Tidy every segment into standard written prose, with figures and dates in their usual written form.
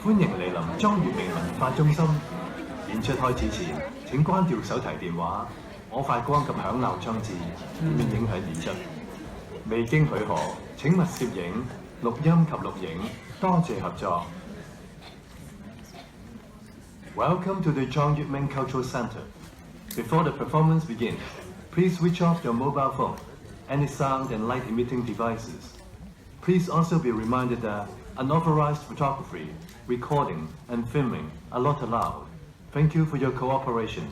歡迎蒞臨莊月明文化中心。演出開始前，請關掉手提電話、可發光及響鬧裝置，以免影響演出。未經許可，請勿攝影、錄音及錄影。多謝合作。Welcome to the Chong Yuet Cultural Center. Before the performance begins, please switch off your mobile phone, any sound and light emitting devices. Please also be reminded that unauthorized photography, recording, and filming are not allowed. Thank you for your cooperation.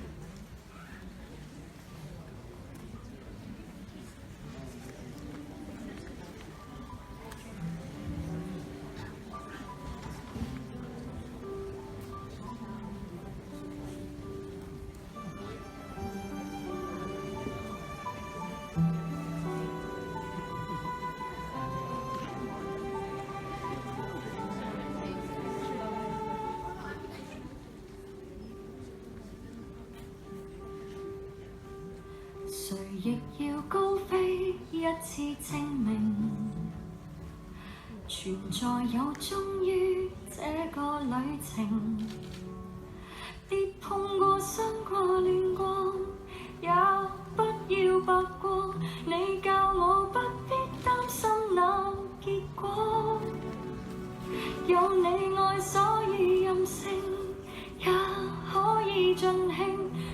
誰亦要高飛一次證明，存在有終於這個旅程。跌碰過、傷過、亂過，也不要白過。你教我不必擔心那結果。有你愛，所以任性，也可以盡興。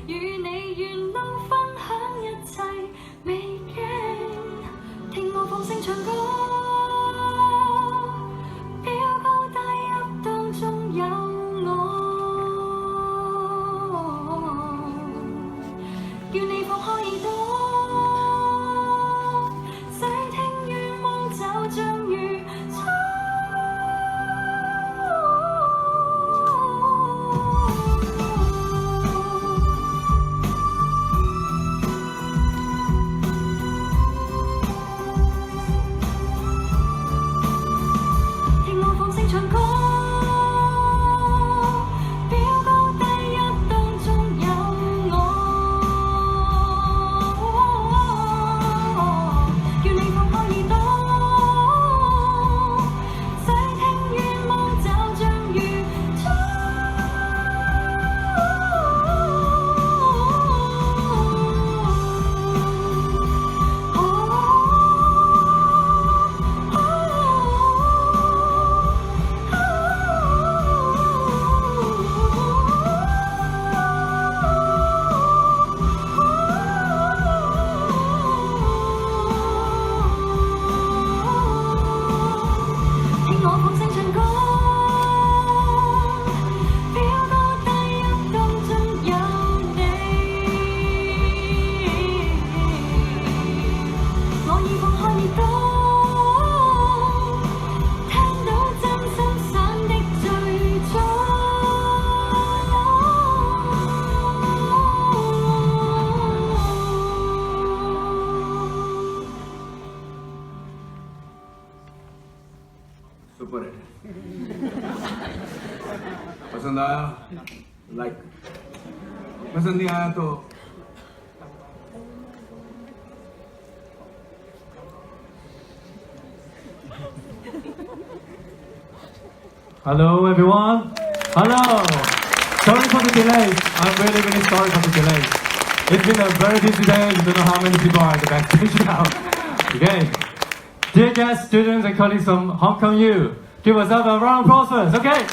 與你沿路分享一切，未驚。聽我放聲唱歌，飆高低泣當中有我。叫你放開耳朵，細聽願望就像如初。पसंद आया like पसंद नहीं आया तो Hello everyone. Hello. Sorry for the delay. I'm really sorry for the delay. It's been a very busy day. You don't know how many people are at the backstage now. Okay. Dear guests, students, and colleagues from Hong Kong U, give us up a round of applause first, okay?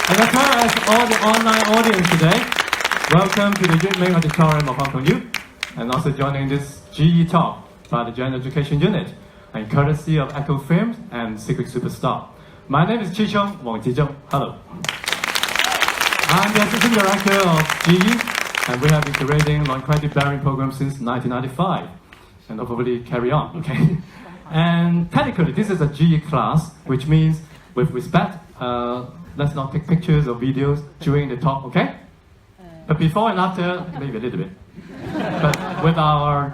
And as well as all the online audience today, welcome to the Yuet Auditorium of Hong Kong U, and also joining this GE talk by the General Education Unit, and courtesy of Echo Films and Secret Superstar. My name is Wong. Hello. I'm the Assistant Director of GE, and we have been curating long-credit bearing programs since 1995, and hopefully carry on, okay? And technically, this is a GE class, which means, with respect, let's not take pictures or videos during the talk, okay? But before and after, maybe a little bit. But with our,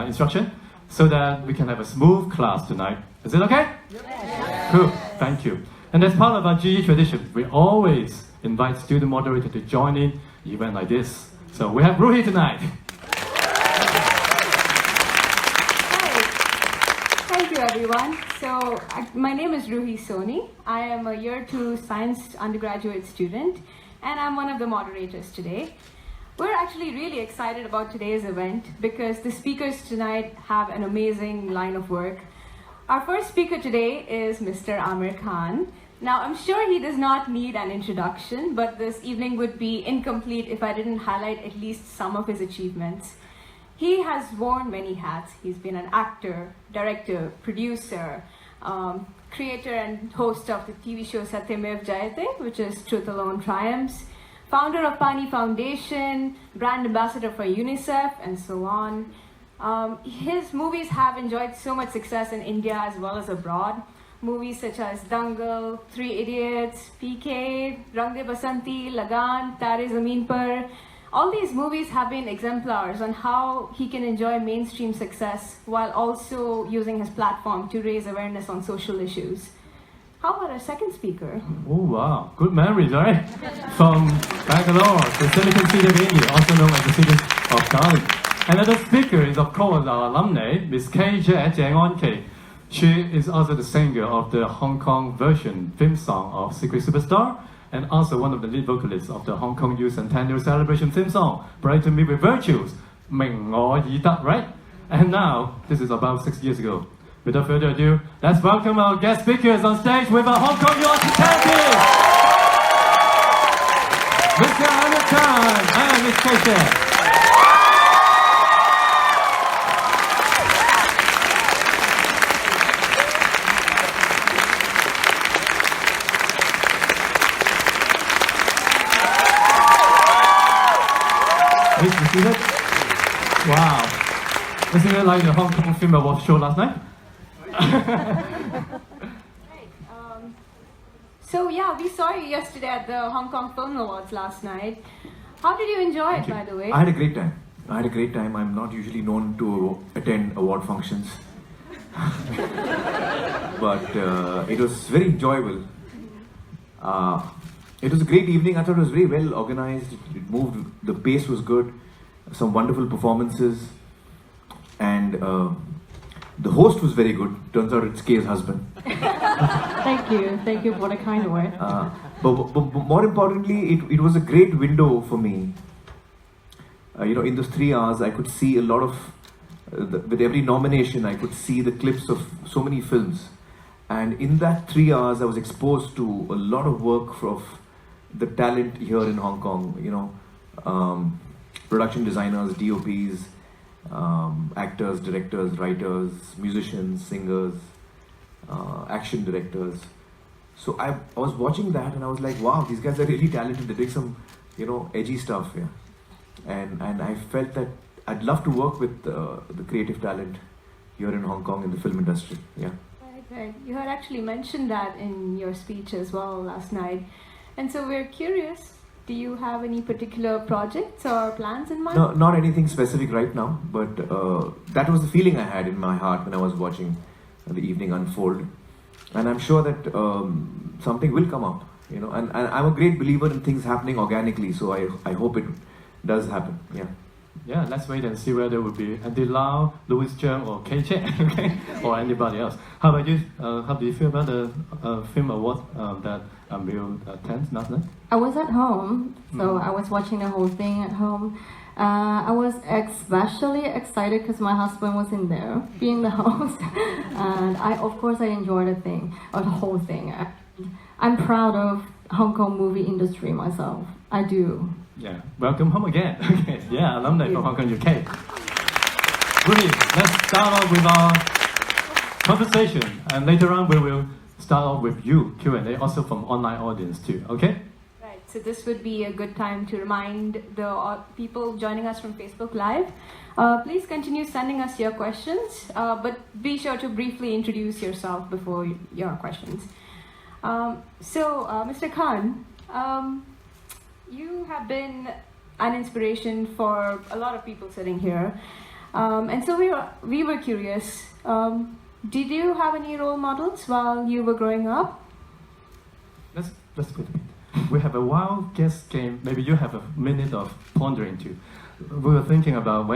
instruction, so that we can have a smooth class tonight. Is it okay? Yes. Cool, thank you. And as part of our GE tradition, we always invite student moderator to join in event like this. So we have Ruhi tonight. Thank you, everyone. So, my name is Ruhi Soni. I am a Year 2 Science undergraduate student, and I'm one of the moderators today. We're actually really excited about today's event because the speakers tonight have an amazing line of work. Our first speaker today is Mr. Amir Khan. Now, I'm sure he does not need an introduction, but this evening would be incomplete if I didn't highlight at least some of his achievements. He has worn many hats. He's been an actor, director, producer, creator and host of the TV show Satyamev Jayate, which is Truth Alone Triumphs, founder of Pani Foundation, brand ambassador for UNICEF, and so on. His movies have enjoyed so much success in India as well as abroad. Movies such as Dangal, Three Idiots, PK, Rang De Basanti, Lagan, Tare Zameen Par. All these movies have been exemplars on how he can enjoy mainstream success while also using his platform to raise awareness on social issues. How about our second speaker? Oh wow, good memories, right? From Bangalore, the Silicon City of India, also known as the city of Garlic. Another speaker is of course our alumni, Miss K.J. Jang-on-K. She is also the singer of the Hong Kong version theme song of Secret Superstar, and also one of the lead vocalists of the Hong Kong Youth Centennial Celebration theme song, Brighten Me With Virtues, Ming, right? And now, this is about 6 years ago. Without further ado, let's welcome our guest speakers on stage with our Hong Kong Youth Hospitality! Mr. Amir Khan and Ms. K.J. Please be seated. Wow. Isn't it like the Hong Kong Film Awards show last night? So yeah, we saw you yesterday at the Hong Kong Film Awards last night. How did you enjoy it, by the way? I had a great time. I'm not usually known to attend award functions. But it was very enjoyable. It was a great evening. I thought it was very well organized. It moved, the pace was good, some wonderful performances, and the host was very good. Turns out it's Kay's husband. Thank you for the kind word. But more importantly, it was a great window for me. In those 3 hours, I could see a lot of, with every nomination, I could see the clips of so many films. And in that 3 hours, I was exposed to a lot of work of the talent here in Hong Kong, production designers, DOPs, actors, directors, writers, musicians, singers, action directors. So I was watching that and I was like, wow, these guys are really talented. They did some, edgy stuff, yeah. And I felt that I'd love to work with the creative talent here in Hong Kong in the film industry, yeah. Right. You had actually mentioned that in your speech as well last night. And so we're curious, do you have any particular projects or plans in mind? No, not anything specific right now, but that was the feeling I had in my heart when I was watching the evening unfold. And I'm sure that something will come up, and I'm a great believer in things happening organically, so I hope it does happen, yeah. Yeah, let's wait and see whether it would be Andy Lau, Louis Chung, or K.J. Okay? Or anybody else. How about you? How do you feel about the film award that Amir attended last night? I was at home, so I was watching the whole thing at home. I was especially excited because my husband was in there, being the host, and of course I enjoyed the whole thing. I'm proud of Hong Kong movie industry myself. I do. Yeah, welcome home again. Okay, yeah, alumni from Hong Kong, UK. Ruhi, let's start off with our conversation, and later on we will start off with you Q&A, also from online audience too. Okay? Right. So this would be a good time to remind the people joining us from Facebook Live. Please continue sending us your questions, but be sure to briefly introduce yourself before your questions. Mr. Khan. You have been an inspiration for a lot of people sitting here, and so we were curious. Did you have any role models while you were growing up? Let's put it. We have a wild guess game. Maybe you have a minute of pondering too. We were thinking about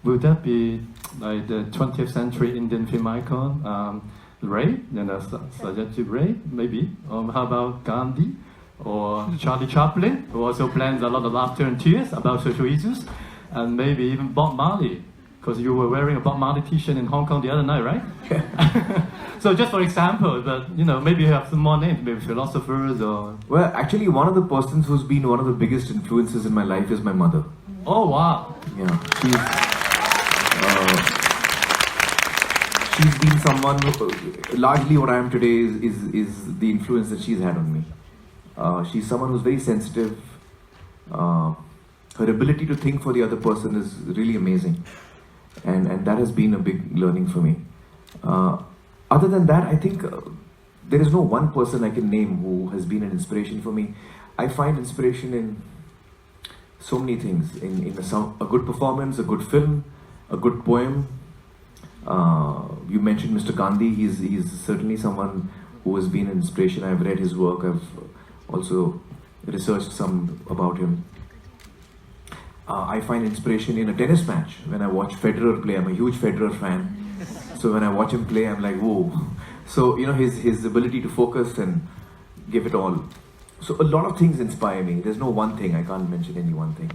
Would that be like the 20th century Indian film icon, Ray, Sajati Ray, maybe? How about Gandhi or Charlie Chaplin, who also plans a lot of laughter and tears about social issues, and maybe even Bob Marley, because you were wearing a Bob Marley t-shirt in Hong Kong the other night, right? So just for example, but maybe you have some more names, maybe philosophers or... Well, actually, one of the persons who's been one of the biggest influences in my life is my mother. Oh, wow. Yeah, she's been someone who, largely what I am today is the influence that she's had on me. She's someone who's very sensitive. Her ability to think for the other person is really amazing. And that has been a big learning for me. Other than that, I think there is no one person I can name who has been an inspiration for me. I find inspiration in so many things, in a good performance, a good film, a good poem. You mentioned Mr. Gandhi. He's certainly someone who has been an inspiration. I've read his work. I've also researched some about him. I find inspiration in a tennis match. When I watch Federer play, I'm a huge Federer fan. So when I watch him play, I'm like, whoa. So, his ability to focus and give it all. So a lot of things inspire me. There's no one thing. I can't mention any one thing,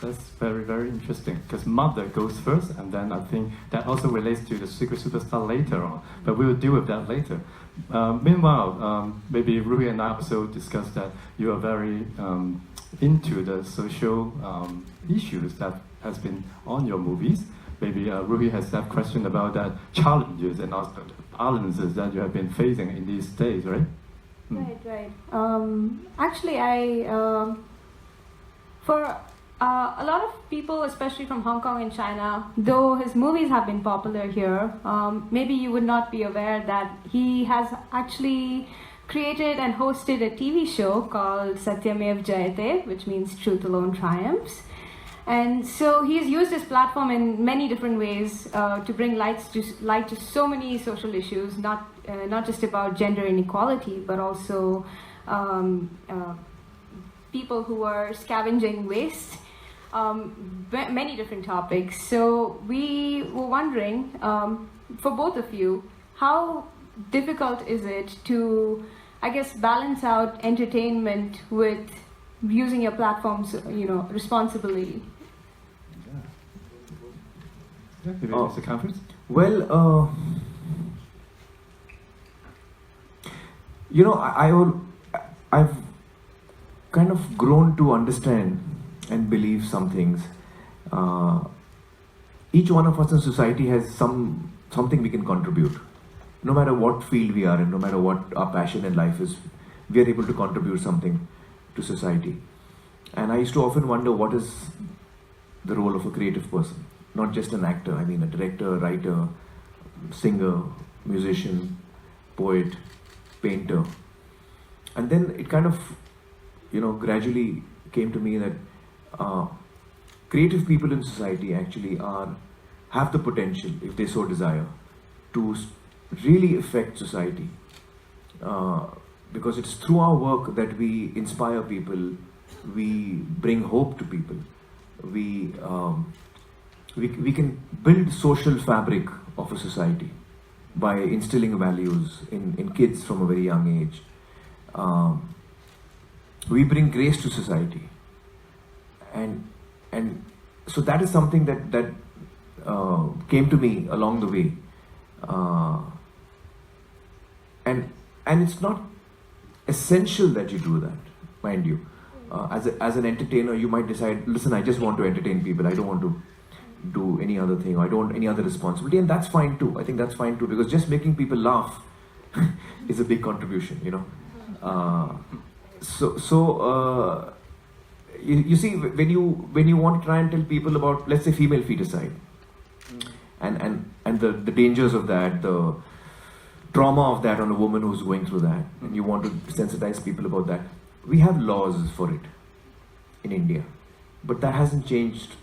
That's very, very interesting, because mother goes first, and then I think that also relates to the Secret Superstar later on, but we will deal with that later. Meanwhile, maybe Ruhi and I also discussed that you are very into the social issues that has been on your movies. Maybe Ruhi has that question about that challenges and also the balances that you have been facing in these days, right? Right. Actually, for a lot of people, especially from Hong Kong and China, though his movies have been popular here, maybe you would not be aware that he has actually created and hosted a TV show called Satyamev Jayate, which means Truth Alone Triumphs. And so he's used his platform in many different ways to bring light to so many social issues, not just about gender inequality, but also people who are scavenging waste, many different topics. So we were wondering, for both of you, how difficult is it to, I guess, balance out entertainment with using your platforms, responsibly? Mr. Conference? Well, I've kind of grown to understand and believe some things. Each one of us in society has something we can contribute. No matter what field we are in, no matter what our passion in life is, we are able to contribute something to society. And I used to often wonder, what is the role of a creative person? Not just an actor, I mean a director, writer, singer, musician, poet, painter. And then it kind of, gradually came to me that creative people in society actually have the potential, if they so desire, to really affect society. Because it's through our work that we inspire people, we bring hope to people, we can build social fabric of a society by instilling values in kids from a very young age. We bring grace to society, and so that is something that came to me along the way, and it's not essential that you do that, mind you. As an entertainer, you might decide, listen, I just want to entertain people, I don't want to do any other thing, or I don't want any other responsibility, and that's fine too. I think that's fine too, because just making people laugh is a big contribution, You see, when you want to try and tell people about, let's say, female feticide, and the dangers of that, the trauma of that on a woman who's going through that, and you want to sensitize people about that, we have laws for it in India, but that hasn't changed.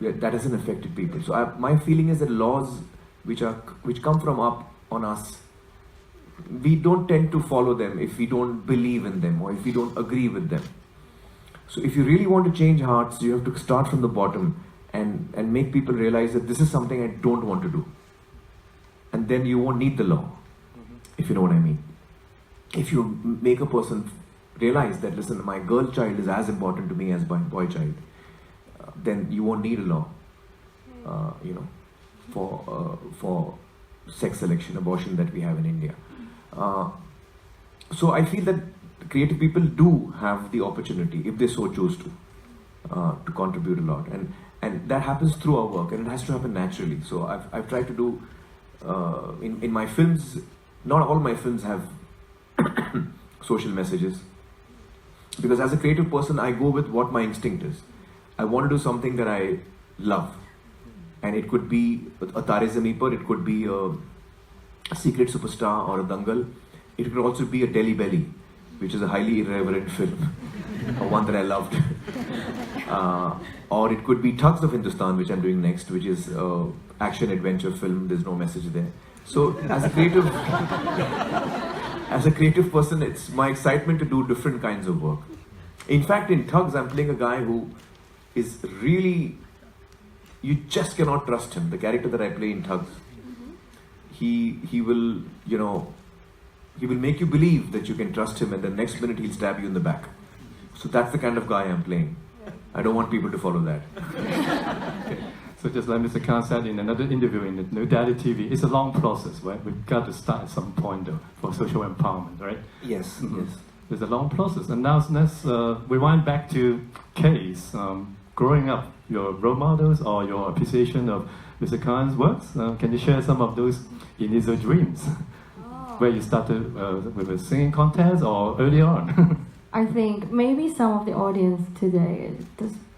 That hasn't affected people. So my feeling is that laws which come from up on us, we don't tend to follow them if we don't believe in them or if we don't agree with them. So if you really want to change hearts, you have to start from the bottom and make people realize that this is something I don't want to do. And then you won't need the law, if you know what I mean. If you make a person realize that, listen, my girl child is as important to me as my boy child, then you won't need a law, for sex selection, abortion that we have in India. So I feel that creative people do have the opportunity, if they so choose to contribute a lot, and that happens through our work, and it has to happen naturally. So I've tried to do in my films. Not all my films have social messages, because as a creative person, I go with what my instinct is. I want to do something that I love, and it could be a Tare Zameen Par, it could be a Secret Superstar or a Dangal. It could also be a Delhi Belly, which is a highly irreverent film, one that I loved. Or it could be Thugs of Hindustan, which I'm doing next, which is action adventure film. There's no message there. So as a creative person, it's my excitement to do different kinds of work. In fact, in Thugs, I'm playing a guy who is really, you just cannot trust him. The character that I play in Thugs, he will, he will make you believe that you can trust him, and the next minute he'll stab you in the back. So that's the kind of guy I'm playing. I don't want people to follow that. So just like Mr. Khan said in another interview in the New Delhi TV, it's a long process, right? We've got to start at some point for social empowerment, right? Yes, yes. It's a long process. And now let's rewind back to Kay's growing up, your role models or your appreciation of Mr. Khan's works. Can you share some of those initial dreams? Where you started with a singing contest or early on? I think maybe some of the audience today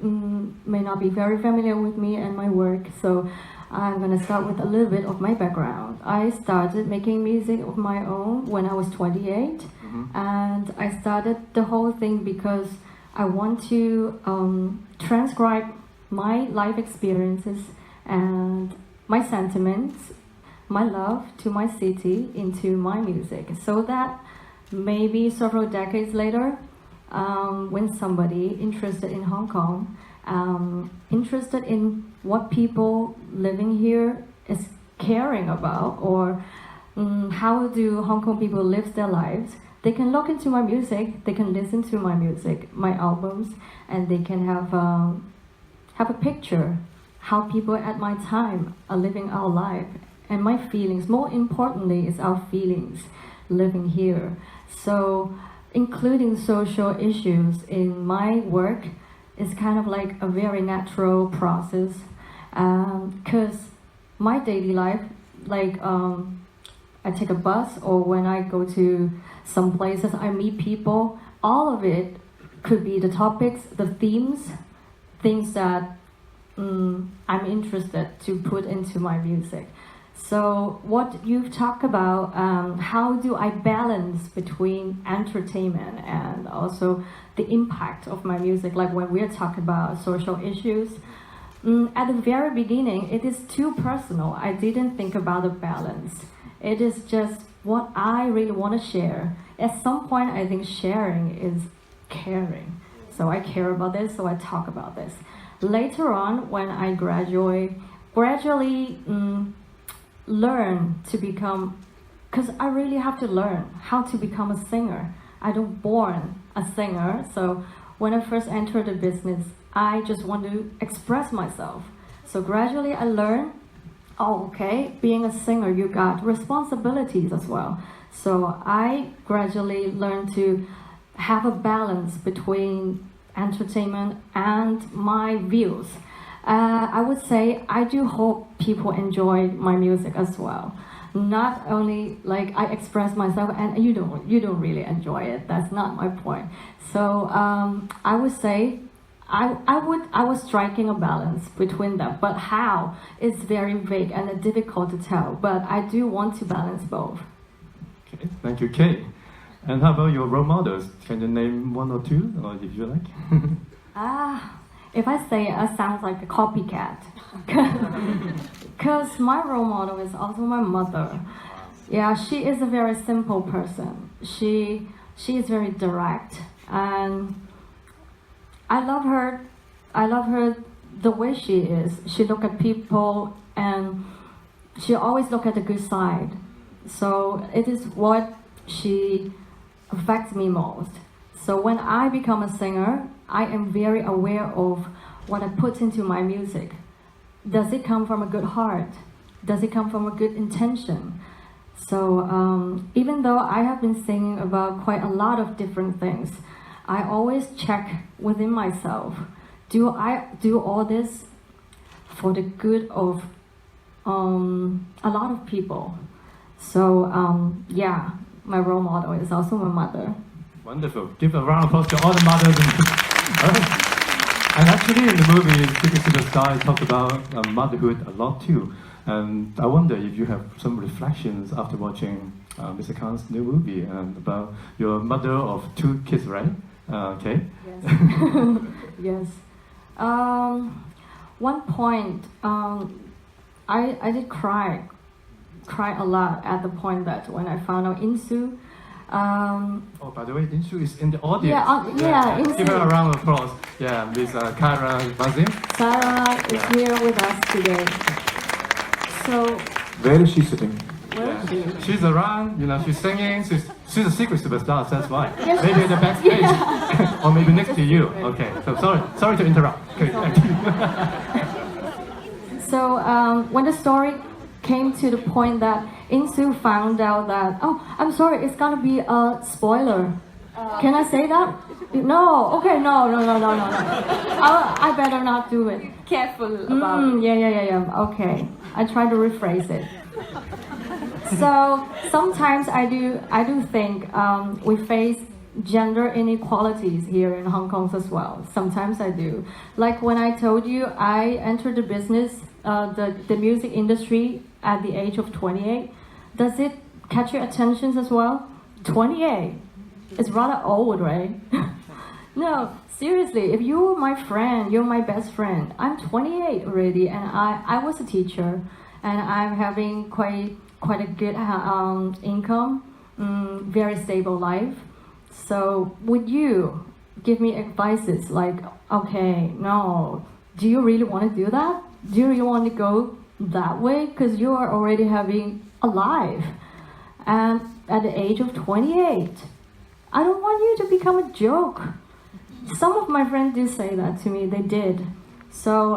may not be very familiar with me and my work, so I'm going to start with a little bit of my background. I started making music of my own when I was 28, and I started the whole thing because I want to transcribe my life experiences and my sentiments, my love to my city into my music, so that maybe several decades later, when somebody interested in Hong Kong, interested in what people living here is caring about, or how do Hong Kong people live their lives, they can look into my music, they can listen to my music, my albums, and they can have a picture how people at my time are living our life, and my feelings. More importantly, is our feelings living here. So including social issues in my work is kind of like a very natural process, because my daily life, like I take a bus, or when I go to some places, I meet people, all of it could be the topics, the themes, things that I'm interested to put into my music. So what you've talked about, how do I balance between entertainment and also the impact of my music, like when we're talking about social issues. At the very beginning, it is too personal. I didn't think about the balance. It is just what I really want to share. At some point, I think sharing is caring. So I care about this, so I talk about this. Later on, when I gradually learn to become, because I really have to learn how to become a singer. I don't born a singer, so when I first entered the business, I just want to express myself. So gradually I learned, oh, okay, being a singer, you got responsibilities as well. So I gradually learned to have a balance between entertainment and my views. I would say I do hope people enjoy my music as well. Not only like I express myself and you don't really enjoy it. That's not my point. So I would say I was striking a balance between them, but how is very vague and difficult to tell. But I do want to balance both. Okay, thank you, Kay. And how about your role models? Can you name one or two, or if you like? If I say it sounds like a copycat, because my role model is also my mother. Yeah, she is a very simple person. She is very direct, and I love her. I love her the way she is. She look at people and she always look at the good side. So it is what she affects me most. So when I become a singer, I am very aware of what I put into my music. Does it come from a good heart? Does it come from a good intention? So even though I have been singing about quite a lot of different things, I always check within myself, do I do all this for the good of a lot of people? So yeah, my role model is also my mother. Wonderful. Give a round of applause to all the mothers. And actually in the movie, Ticket to the Sky talked about motherhood a lot too. And I wonder if you have some reflections after watching Mr. Khan's new movie and about your mother of 2 kids, right? Okay. Yes. Yes. One point, I did cry a lot at the point that when I found out Insu. Oh, by the way, Inshu is in the audience. Yeah, Insu. Give her a round of applause. Yeah, Miss Kara Bazim. Sarah is here with us today. So, Where is she sitting? where is she? She's around, you know, she's singing. She's a secret superstar, that's why. Yes, Maybe in the backstage, or maybe next to you. Okay, so sorry to interrupt. Okay, thank you. So when the story came to the point that Insu found out that, oh, I'm sorry, it's gonna be a spoiler. Can I say that? No, okay, no. I better not do it. Careful about it. Yeah. Okay, I try to rephrase it. So sometimes I do think we face gender inequalities here in Hong Kong as well. Sometimes I do. Like when I told you I entered the business, the music industry at the age of 28. Does it catch your attention as well? 28. It's rather old, right? No, seriously, if you're my friend, you're my best friend. I'm 28 already, and I was a teacher, and I'm having quite a good income, very stable life. So would you give me advices like, okay, no, do you really want to do that? Do you really want to go that way? Because you are already having a life, and at the age of 28, I don't want you to become a joke. Some of my friends do say that to me. They did. So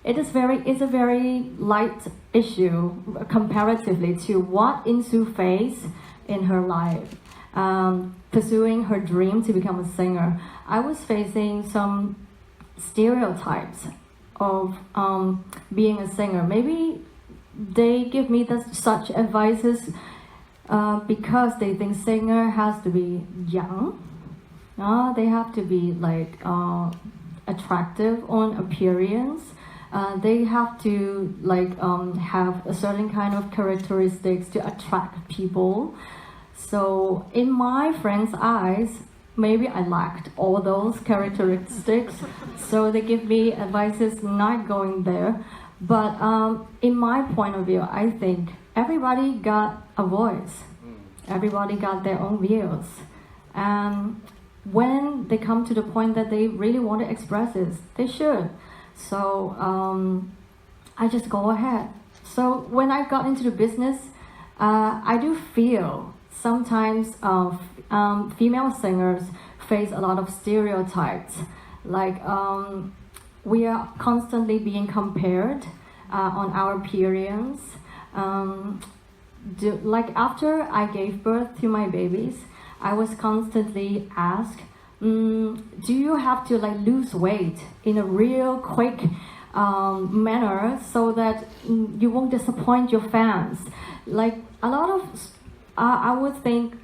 it's a very light issue comparatively to what Insu faced in her life. Pursuing her dream to become a singer, I was facing some stereotypes of being a singer. Maybe they give me such advices because they think singer has to be young. They have to be like attractive on appearance. They have to like have a certain kind of characteristics to attract people. So in my friends' eyes, maybe I lacked all those characteristics. So they give me advices not going there. But in my point of view, I think everybody got a voice. Everybody got their own views. And when they come to the point that they really want to express it, they should. So I just go ahead. So when I got into the business, I do feel sometimes female singers face a lot of stereotypes. Like we are constantly being compared on our appearance. Like after I gave birth to my babies, I was constantly asked, do you have to like lose weight in a real quick manner so that you won't disappoint your fans? Like a lot of, I would think,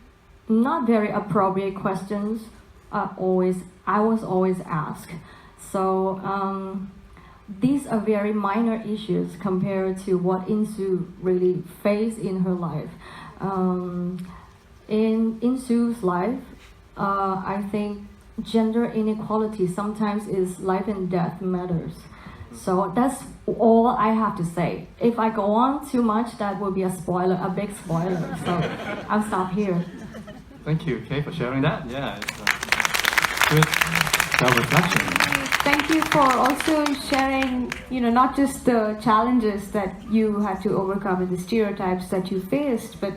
not very appropriate questions I was always asked. So these are very minor issues compared to what Insu really faced in her life. In Insu's life, I think gender inequality sometimes is life and death matters. So that's all I have to say. If I go on too much, that will be a spoiler, a big spoiler. So I'll stop here. Thank you, Kay, for sharing that. Yeah, it's, good. self-reflection. Thank you for also sharing, not just the challenges that you had to overcome and the stereotypes that you faced, but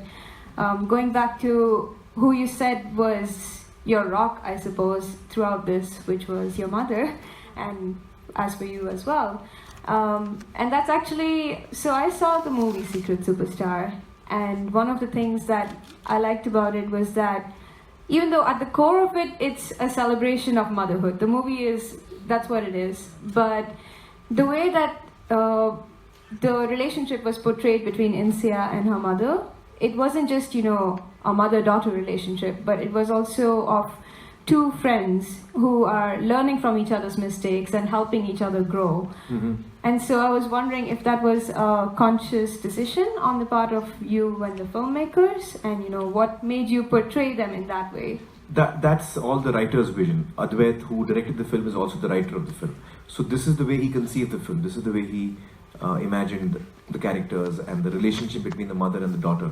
going back to who you said was your rock, I suppose, throughout this, which was your mother, and as for you as well. And that's actually, so I saw the movie Secret Superstar, and one of the things that I liked about it was that even though at the core of it, it's a celebration of motherhood, the movie that's what it is, but the way that the relationship was portrayed between Insia and her mother, it wasn't just, a mother-daughter relationship, but it was also of two friends who are learning from each other's mistakes and helping each other grow. Mm-hmm. And so I was wondering if that was a conscious decision on the part of you and the filmmakers, and what made you portray them in that way? That's all the writer's vision. Advait, who directed the film, is also the writer of the film. So this is the way he conceived the film. This is the way he imagined the characters, and the relationship between the mother and the daughter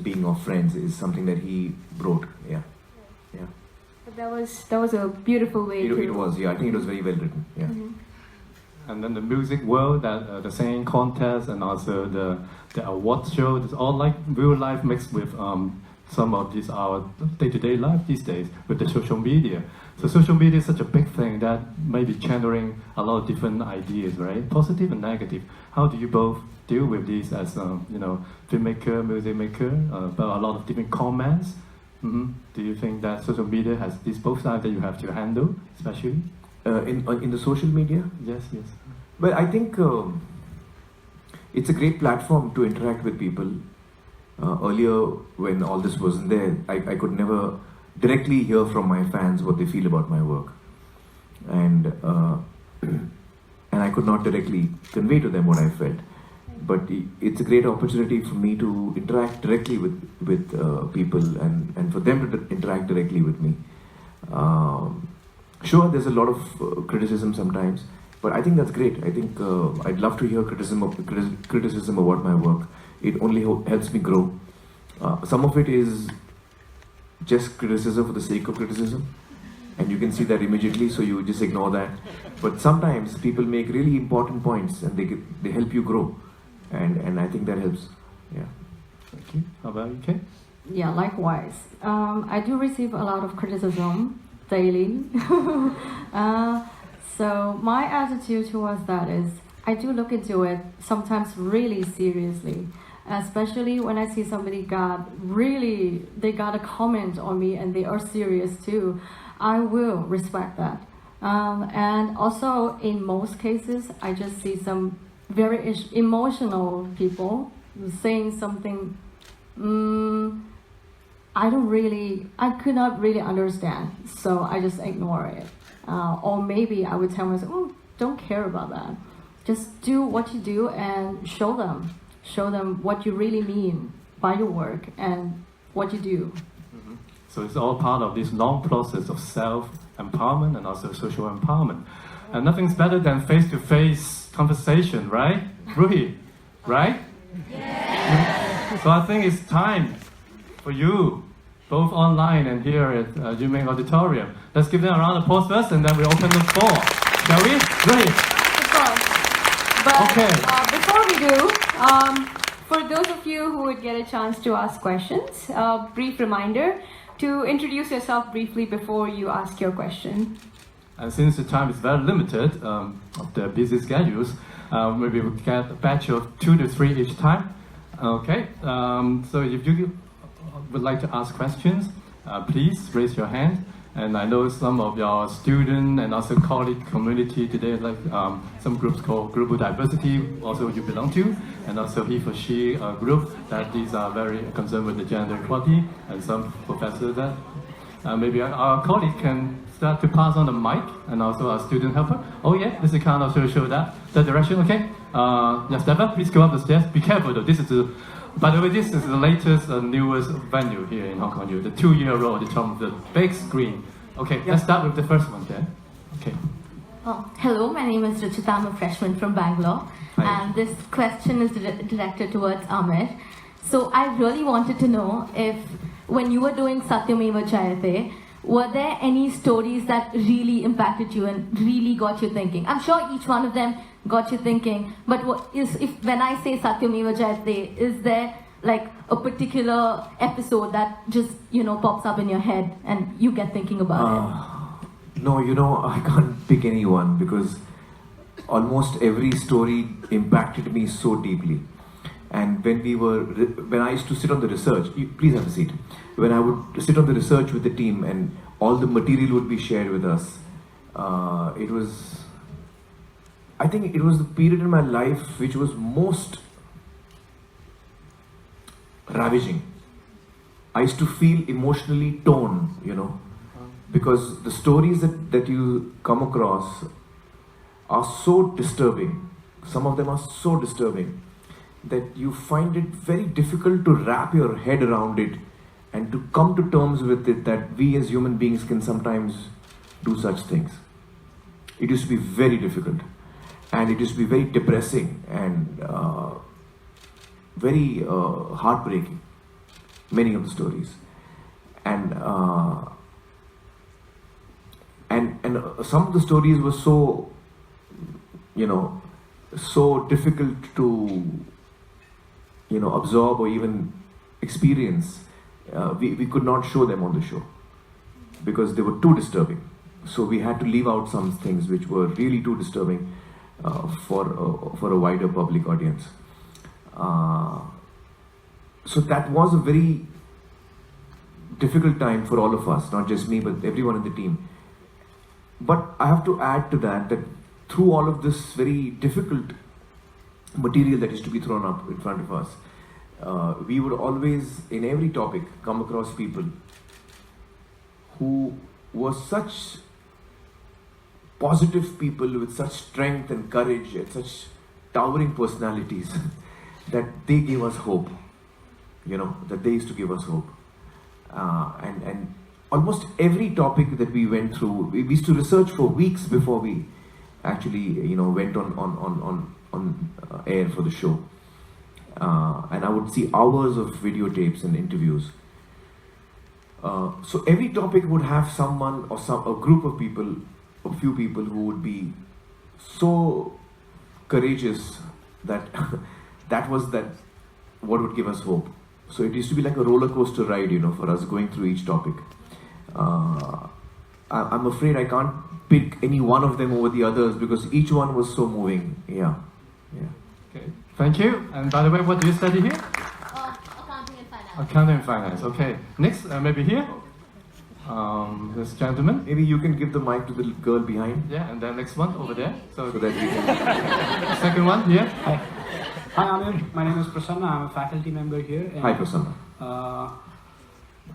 being of friends is something that he wrote. Yeah. But that was a beautiful way to... It was, yeah. I think it was very well written. Yeah. Mm-hmm. And then the music world, that the singing contest, and also the award show, it's all like real life mixed with some of these our day-to-day life these days with the social media. So social media is such a big thing that may be channeling a lot of different ideas, right? Positive and negative. How do you both deal with these as filmmaker, music maker, about a lot of different comments? Mm-hmm. Do you think that social media has these both sides that you have to handle, especially? In the social media? Yes. Well, I think it's a great platform to interact with people. Earlier, when all this wasn't there, I could never directly hear from my fans what they feel about my work. And I could not directly convey to them what I felt. But it's a great opportunity for me to interact directly with people, and for them to interact directly with me. Sure, there's a lot of criticism sometimes, but I think that's great. I think I'd love to hear criticism about my work. It only helps me grow. Some of it is just criticism for the sake of criticism, and you can see that immediately, so you just ignore that. But sometimes people make really important points, and they help you grow, and I think that helps. Yeah. Thank you. How about you, Kay? Yeah, likewise. I do receive a lot of criticism daily. So my attitude towards that is, I do look into it sometimes really seriously, especially when I see somebody got a comment on me and they are serious too. I will respect that. And also in most cases, I just see some very emotional people saying something I could not really understand, so I just ignore it. Or maybe I would tell myself, don't care about that. Just do what you do and show them what you really mean by your work and what you do. Mm-hmm. So it's all part of this long process of self-empowerment and also social empowerment. And nothing's better than face-to-face conversation, right? Ruhi, right? Yeah. So I think it's time for you, both online and here at Ming Auditorium. Let's give them a round of applause first, and then we open the floor. Shall we? Ruhi? Of course. But Okay. Before we do, for those of you who would get a chance to ask questions, a brief reminder to introduce yourself briefly before you ask your question. And since the time is very limited of the busy schedules, maybe we'll get a batch of 2 to 3 each time. Okay, so if you would like to ask questions, please raise your hand. And I know some of your student and also colleague community today, like some groups called Global Diversity, also you belong to, and also he for she group, that these are very concerned with the gender equality, and some professors that maybe our colleague can start to pass on the mic, and also our student helper. Oh yeah, this is kind of show that direction, okay? Yes, Stefan, please go up the stairs. Be careful though, by the way, this is the latest newest venue here in Hong Kong, the 2-year-old Auditorium, the big screen. Okay, let's start with the first one then. Okay. Hello, my name is Ruchita. I'm a freshman from Bangalore. Hi. And this question is directed towards Amir. So I really wanted to know if, when you were doing Satyameva Jayate, were there any stories that really impacted you and really got you thinking? I'm sure each one of them got you thinking, but when I say Satyameva Jayate, is there like a particular episode that just, pops up in your head and you get thinking about it? No, I can't pick anyone because almost every story impacted me so deeply. And when I used to sit on the research, please have a seat. When I would sit on the research with the team and all the material would be shared with us, I think it was the period in my life which was most ravaging. I used to feel emotionally torn, because the stories that you come across are so disturbing. Some of them are so disturbing that you find it very difficult to wrap your head around it and to come to terms with it that we as human beings can sometimes do such things. It used to be very difficult, and it used to be very depressing and very heartbreaking, many of the stories. And some of the stories were so, so difficult to, absorb or even experience. We could not show them on the show because they were too disturbing. So we had to leave out some things which were really too disturbing for a wider public audience. So that was a very difficult time for all of us, not just me, but everyone in the team. But I have to add to that through all of this very difficult material that is to be thrown up in front of us, we would always, in every topic, come across people who were such positive people with such strength and courage and such towering personalities that they gave us hope, that they used to give us hope. And almost every topic that we went through, we used to research for weeks before we actually, went on air for the show. And I would see hours of videotapes and interviews. So every topic would have someone or a group of people, a few people who would be so courageous that what would give us hope. So it used to be like a roller coaster ride, for us going through each topic. I'm afraid I can't pick any one of them over the others because each one was so moving. Yeah. Okay, thank you. And by the way, what do you study here? Accounting and finance. Accounting and finance. Okay. Next, maybe here. This gentleman. Maybe you can give the mic to the girl behind. Yeah, and then next one over there. So that we can. Second one here. Hi Amir, my name is Prasanna. I'm a faculty member here. And, Hi Prasanna.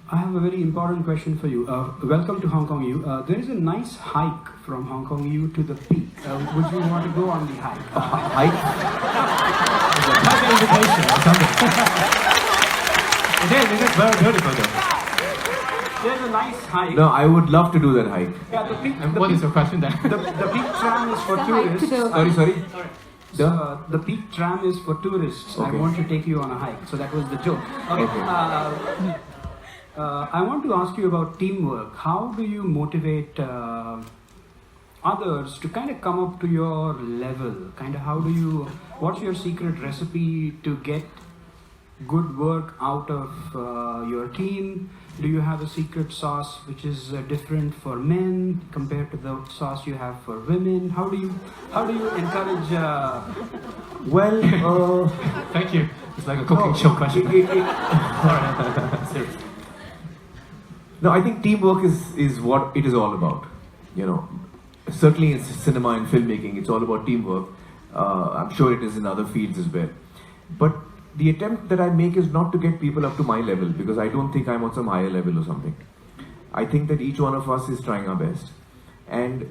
I have a very important question for you. Welcome to Hong Kong U. There is a nice hike from Hong Kong U to the peak. Would you want to go on the hike? Hike? Like an invitation or something. It is very beautiful though. There's a nice hike. No, I would love to do that hike. Yeah, the peak. And what is your question then? The peak tram is for The hike to tourists. the- Sorry? The peak tram is for tourists. Okay. I want to take you on a hike. So that was the joke. Okay. I want to ask you about teamwork. How do you motivate others to kind of come up to your level? What's your secret recipe to get good work out of your team? Do you have a secret sauce which is different for men compared to the sauce you have for women? How do you encourage? Thank you. It's like a cooking show question. Seriously. No, I think teamwork is what it is all about. Certainly in cinema and filmmaking, it's all about teamwork. I'm sure it is in other fields as well. But the attempt that I make is not to get people up to my level because I don't think I'm on some higher level or something. I think that each one of us is trying our best. And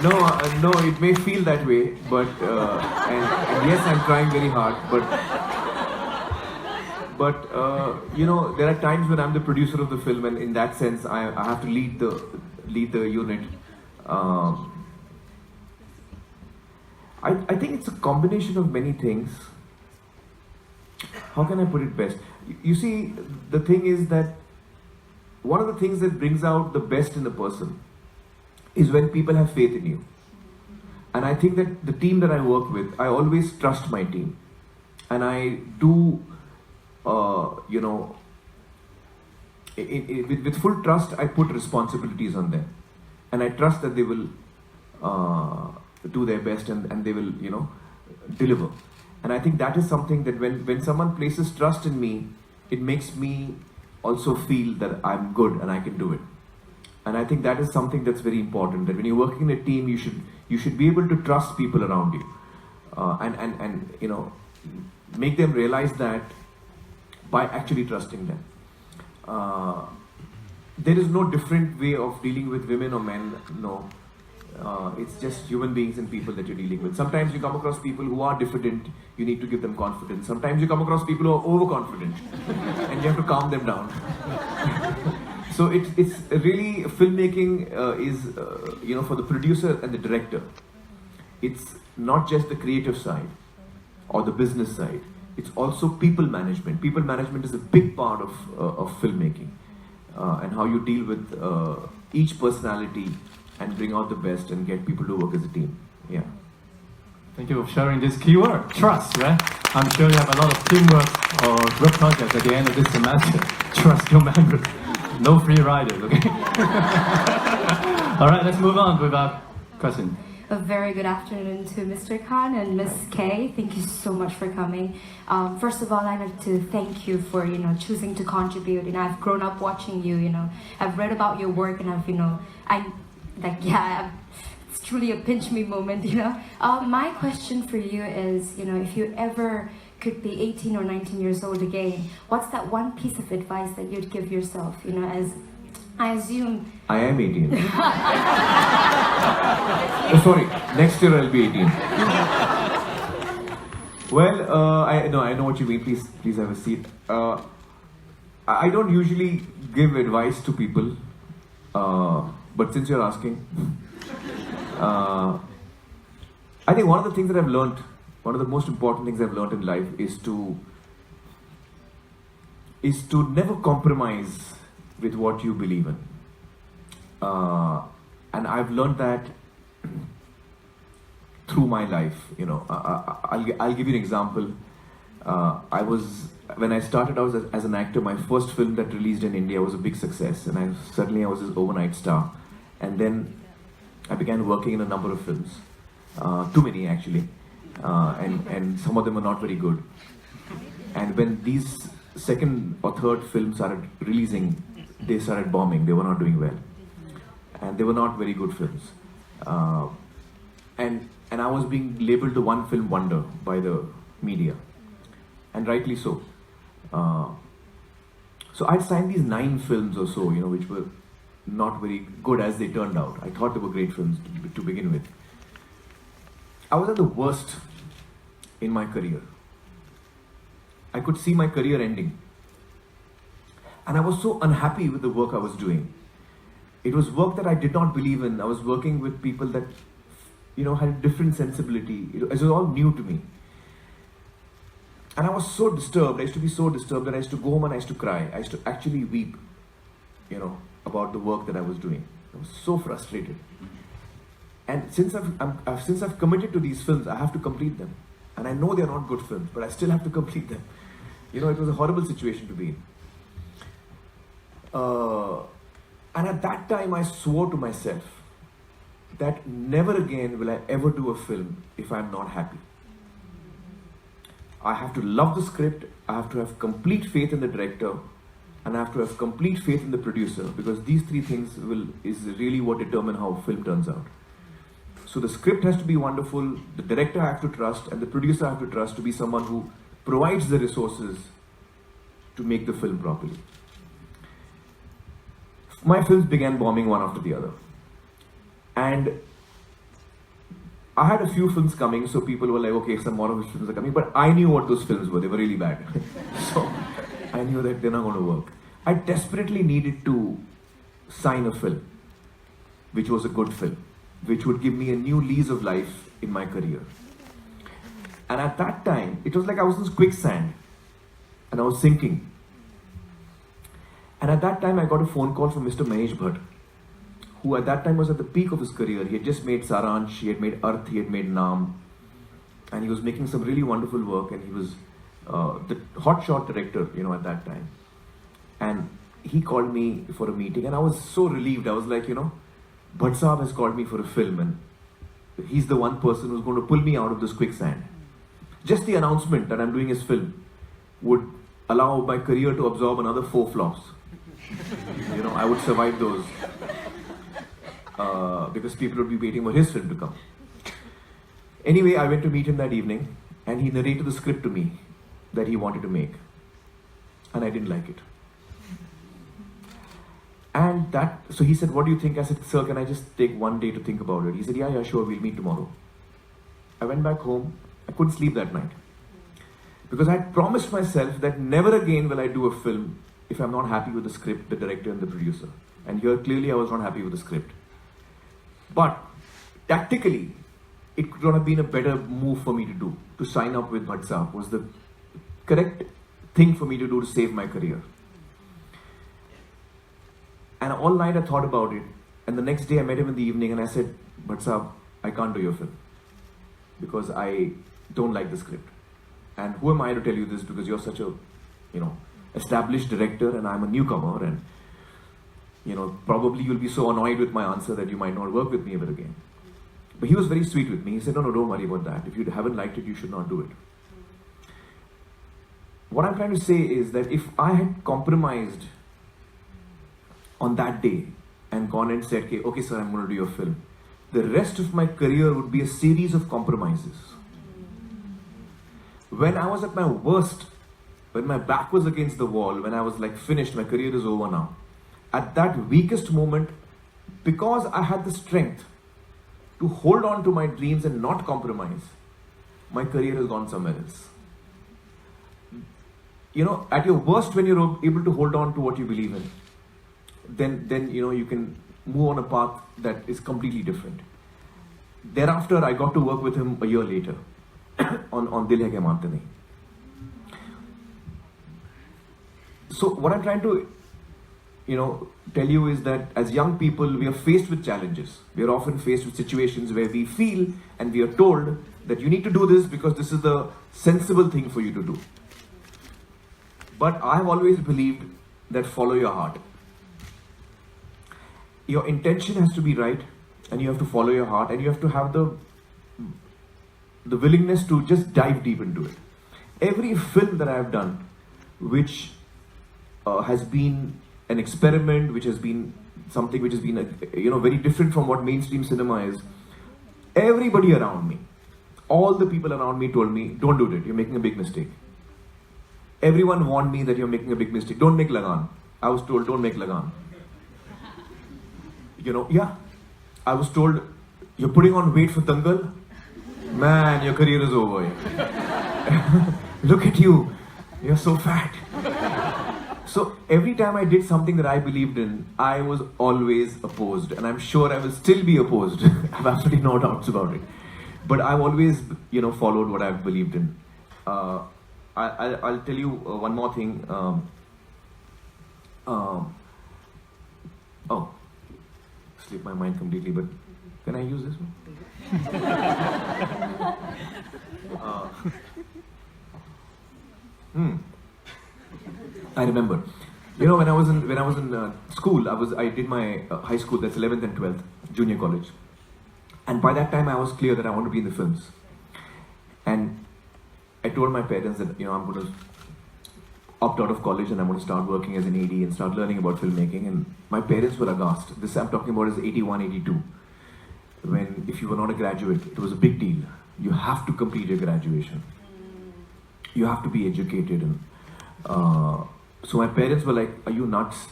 No, it may feel that way, but and yes, I'm trying very hard, but there are times when I'm the producer of the film, and in that sense, I have to lead the unit. I think it's a combination of many things. how can I put it best? You see, the thing is that one of the things that brings out the best in a person is when people have faith in you. And I think that the team that I work with, I always trust my team. And I do, with full trust, I put responsibilities on them. And I trust that they will do their best and they will, deliver. And I think that is something that when someone places trust in me, it makes me also feel that I'm good and I can do it. And I think that is something that's very important, that when you're working in a team, you should be able to trust people around you. And make them realize that by actually trusting them. There is no different way of dealing with women or men, no. It's just human beings and people that you're dealing with. Sometimes you come across people who are diffident, you need to give them confidence. Sometimes you come across people who are overconfident and you have to calm them down. So it's really, filmmaking is, for the producer and the director. It's not just the creative side or the business side. It's also people management. People management is a big part of filmmaking, and how you deal with each personality and bring out the best and get people to work as a team. Yeah. Thank you for sharing this keyword, trust, right? I'm sure you have a lot of teamwork or group projects at the end of this semester. Trust your members. No free riders, okay? All right, let's move on with our question. A very good afternoon to Mr. Khan and Ms. K. Thank you so much for coming. First of all, I'd like to thank you for choosing to contribute. I've grown up watching you. I've read about your work, and it's truly a pinch me moment. My question for you is, if you ever could be 18 or 19 years old again, what's that one piece of advice that you'd give yourself? As I assume I am 18. Oh, sorry, next year I'll be 18. Well, I know what you mean. Please have a seat. I don't usually give advice to people, but since you're asking, I think one of the things that I've learned, one of the most important things I've learned in life is to never compromise with what you believe in. And I've learned that through my life. I'll give you an example. When I started out as an actor, my first film that released in India was a big success, and I was this overnight star. And then I began working in a number of films, too many actually, and some of them were not very good. And when these second or third films started releasing, they started bombing. They were not doing well, and they were not very good films. And I was being labeled the one film wonder by the media, and rightly so. So I'd signed these 9 films or so, which were not very good as they turned out. I thought they were great films to begin with. I was at the worst in my career. I could see my career ending. And I was so unhappy with the work I was doing. It was work that I did not believe in. I was working with people that, had a different sensibility. It was all new to me. And I was so disturbed. I used to be so disturbed that I used to go home and I used to cry. I used to actually weep, about the work that I was doing. I was so frustrated. And since I've committed to these films, I have to complete them. And I know they're not good films, but I still have to complete them. It was a horrible situation to be in. And at that time, I swore to myself that never again will I ever do a film if I'm not happy. I have to love the script, I have to have complete faith in the director, and I have to have complete faith in the producer, because these 3 things is really what determine how a film turns out. So the script has to be wonderful, the director I have to trust, and the producer I have to trust to be someone who provides the resources to make the film properly. My films began bombing one after the other. And I had a few films coming, so people were like, okay, some more of his films are coming, but I knew what those films were. They were really bad. So I knew that they're not going to work. I desperately needed to sign a film, which was a good film, which would give me a new lease of life in my career. And at that time, it was like I was in quicksand. and I was thinking. And at that time, I got a phone call from Mr. Mahesh Bhatt, who at that time was at the peak of his career. He had just made Saransh, he had made Arth, he had made Naam, and he was making some really wonderful work, and he was the hotshot director, you know, at that time. And he called me for a meeting, and I was so relieved. I was like, you know, Bhatt Saab has called me for a film, and he's the one person who's going to pull me out of this quicksand. Just the announcement that I'm doing his film would allow my career to absorb another 4 flops. You know, I would survive those because people would be waiting for his film to come. Anyway, I went to meet him that evening, and he narrated the script to me that he wanted to make, and I didn't like it. And so he said, what do you think? I said, sir, can I just take one day to think about it? He said, yeah, sure, we'll meet tomorrow. I went back home. I couldn't sleep that night because I had promised myself that never again will I do a film if I'm not happy with the script, the director and the producer. And here clearly I was not happy with the script. But tactically, it could not have been a better move for me to do. To sign up with Bhatt Saab was the correct thing for me to do to save my career. And all night I thought about it. And the next day I met him in the evening and I said, Bhatt Saab, I can't do your film because I don't like the script. And who am I to tell you this, because you're such a, you know, established director and I'm a newcomer, and you know, probably you'll be so annoyed with my answer that you might not work with me ever again. But he was very sweet with me. He said, no, don't worry about that. If you haven't liked it, you should not do it. What I'm trying to say is that if I had compromised on that day and gone and said, okay sir, I'm going to do your film, the rest of my career would be a series of compromises. When I was at my worst, when my back was against the wall, when I was like finished, my career is over now, at that weakest moment, because I had the strength to hold on to my dreams and not compromise, my career has gone somewhere else. You know, at your worst, when you're able to hold on to what you believe in, then you know, you can move on a path that is completely different. Thereafter, I got to work with him a year later on Dil Hai Ke Mante Nahi. So what I'm trying to, you know, tell you is that as young people, we are faced with challenges. We are often faced with situations where we feel and we are told that you need to do this because this is the sensible thing for you to do. But I have always believed that follow your heart. Your intention has to be right, and you have to follow your heart, and you have to have the willingness to just dive deep into it. Every film that I have done, which has been an experiment, which has been something which has been very different from what mainstream cinema is, everybody around me, all the people around me told me, don't do it, you're making a big mistake. Everyone warned me that you're making a big mistake. Don't make Lagan. I was told, don't make Lagan. I was told, you're putting on weight for Dangal? Man, your career is over. Look at you. You're so fat. So every time I did something that I believed in, I was always opposed. And I'm sure I will still be opposed. I have absolutely no doubts about it. But I've always, followed what I've believed in. I'll tell you one more thing. Slipped my mind completely, but can I use this one? I remember. When I was in school, I did my high school, that's 11th and 12th, junior college. And by that time, I was clear that I want to be in the films. And I told my parents that, I'm going to opt out of college and I'm going to start working as an AD and start learning about filmmaking. And my parents were aghast. This I'm talking about is 81, 82. When, if you were not a graduate, it was a big deal. You have to complete your graduation. You have to be educated. And so my parents were like, are you nuts?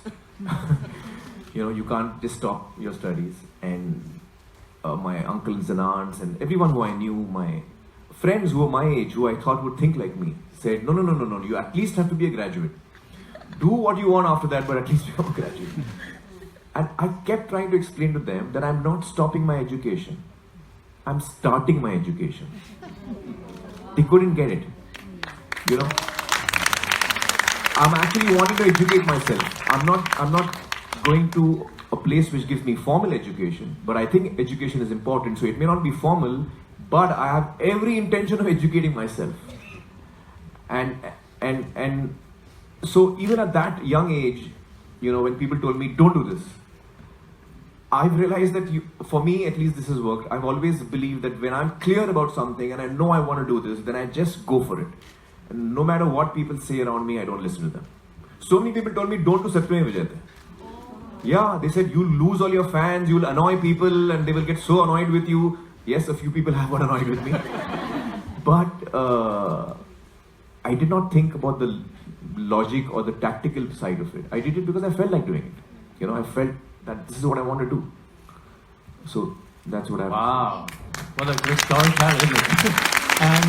You can't just stop your studies. And my uncles and aunts and everyone who I knew, my friends who were my age, who I thought would think like me, said, no, you at least have to be a graduate. Do what you want after that, but at least become a graduate. And I kept trying to explain to them that I'm not stopping my education. I'm starting my education. They couldn't get it, I'm actually wanting to educate myself. I'm not going to a place which gives me formal education, but I think education is important. So it may not be formal, but I have every intention of educating myself. And so even at that young age, when people told me don't do this, I've realized that for me at least this has worked. I've always believed that when I'm clear about something and I know I want to do this, then I just go for it. And no matter what people say around me, I don't listen to them. So many people told me don't do Satyam Vijayate. Yeah, they said you'll lose all your fans, you'll annoy people and they will get so annoyed with you. Yes, a few people have got annoyed with me. But I did not think about the logic or the tactical side of it. I did it because I felt like doing it. I felt that this is what I want to do. So that's what I Wow, what a great storytelling, isn't it? And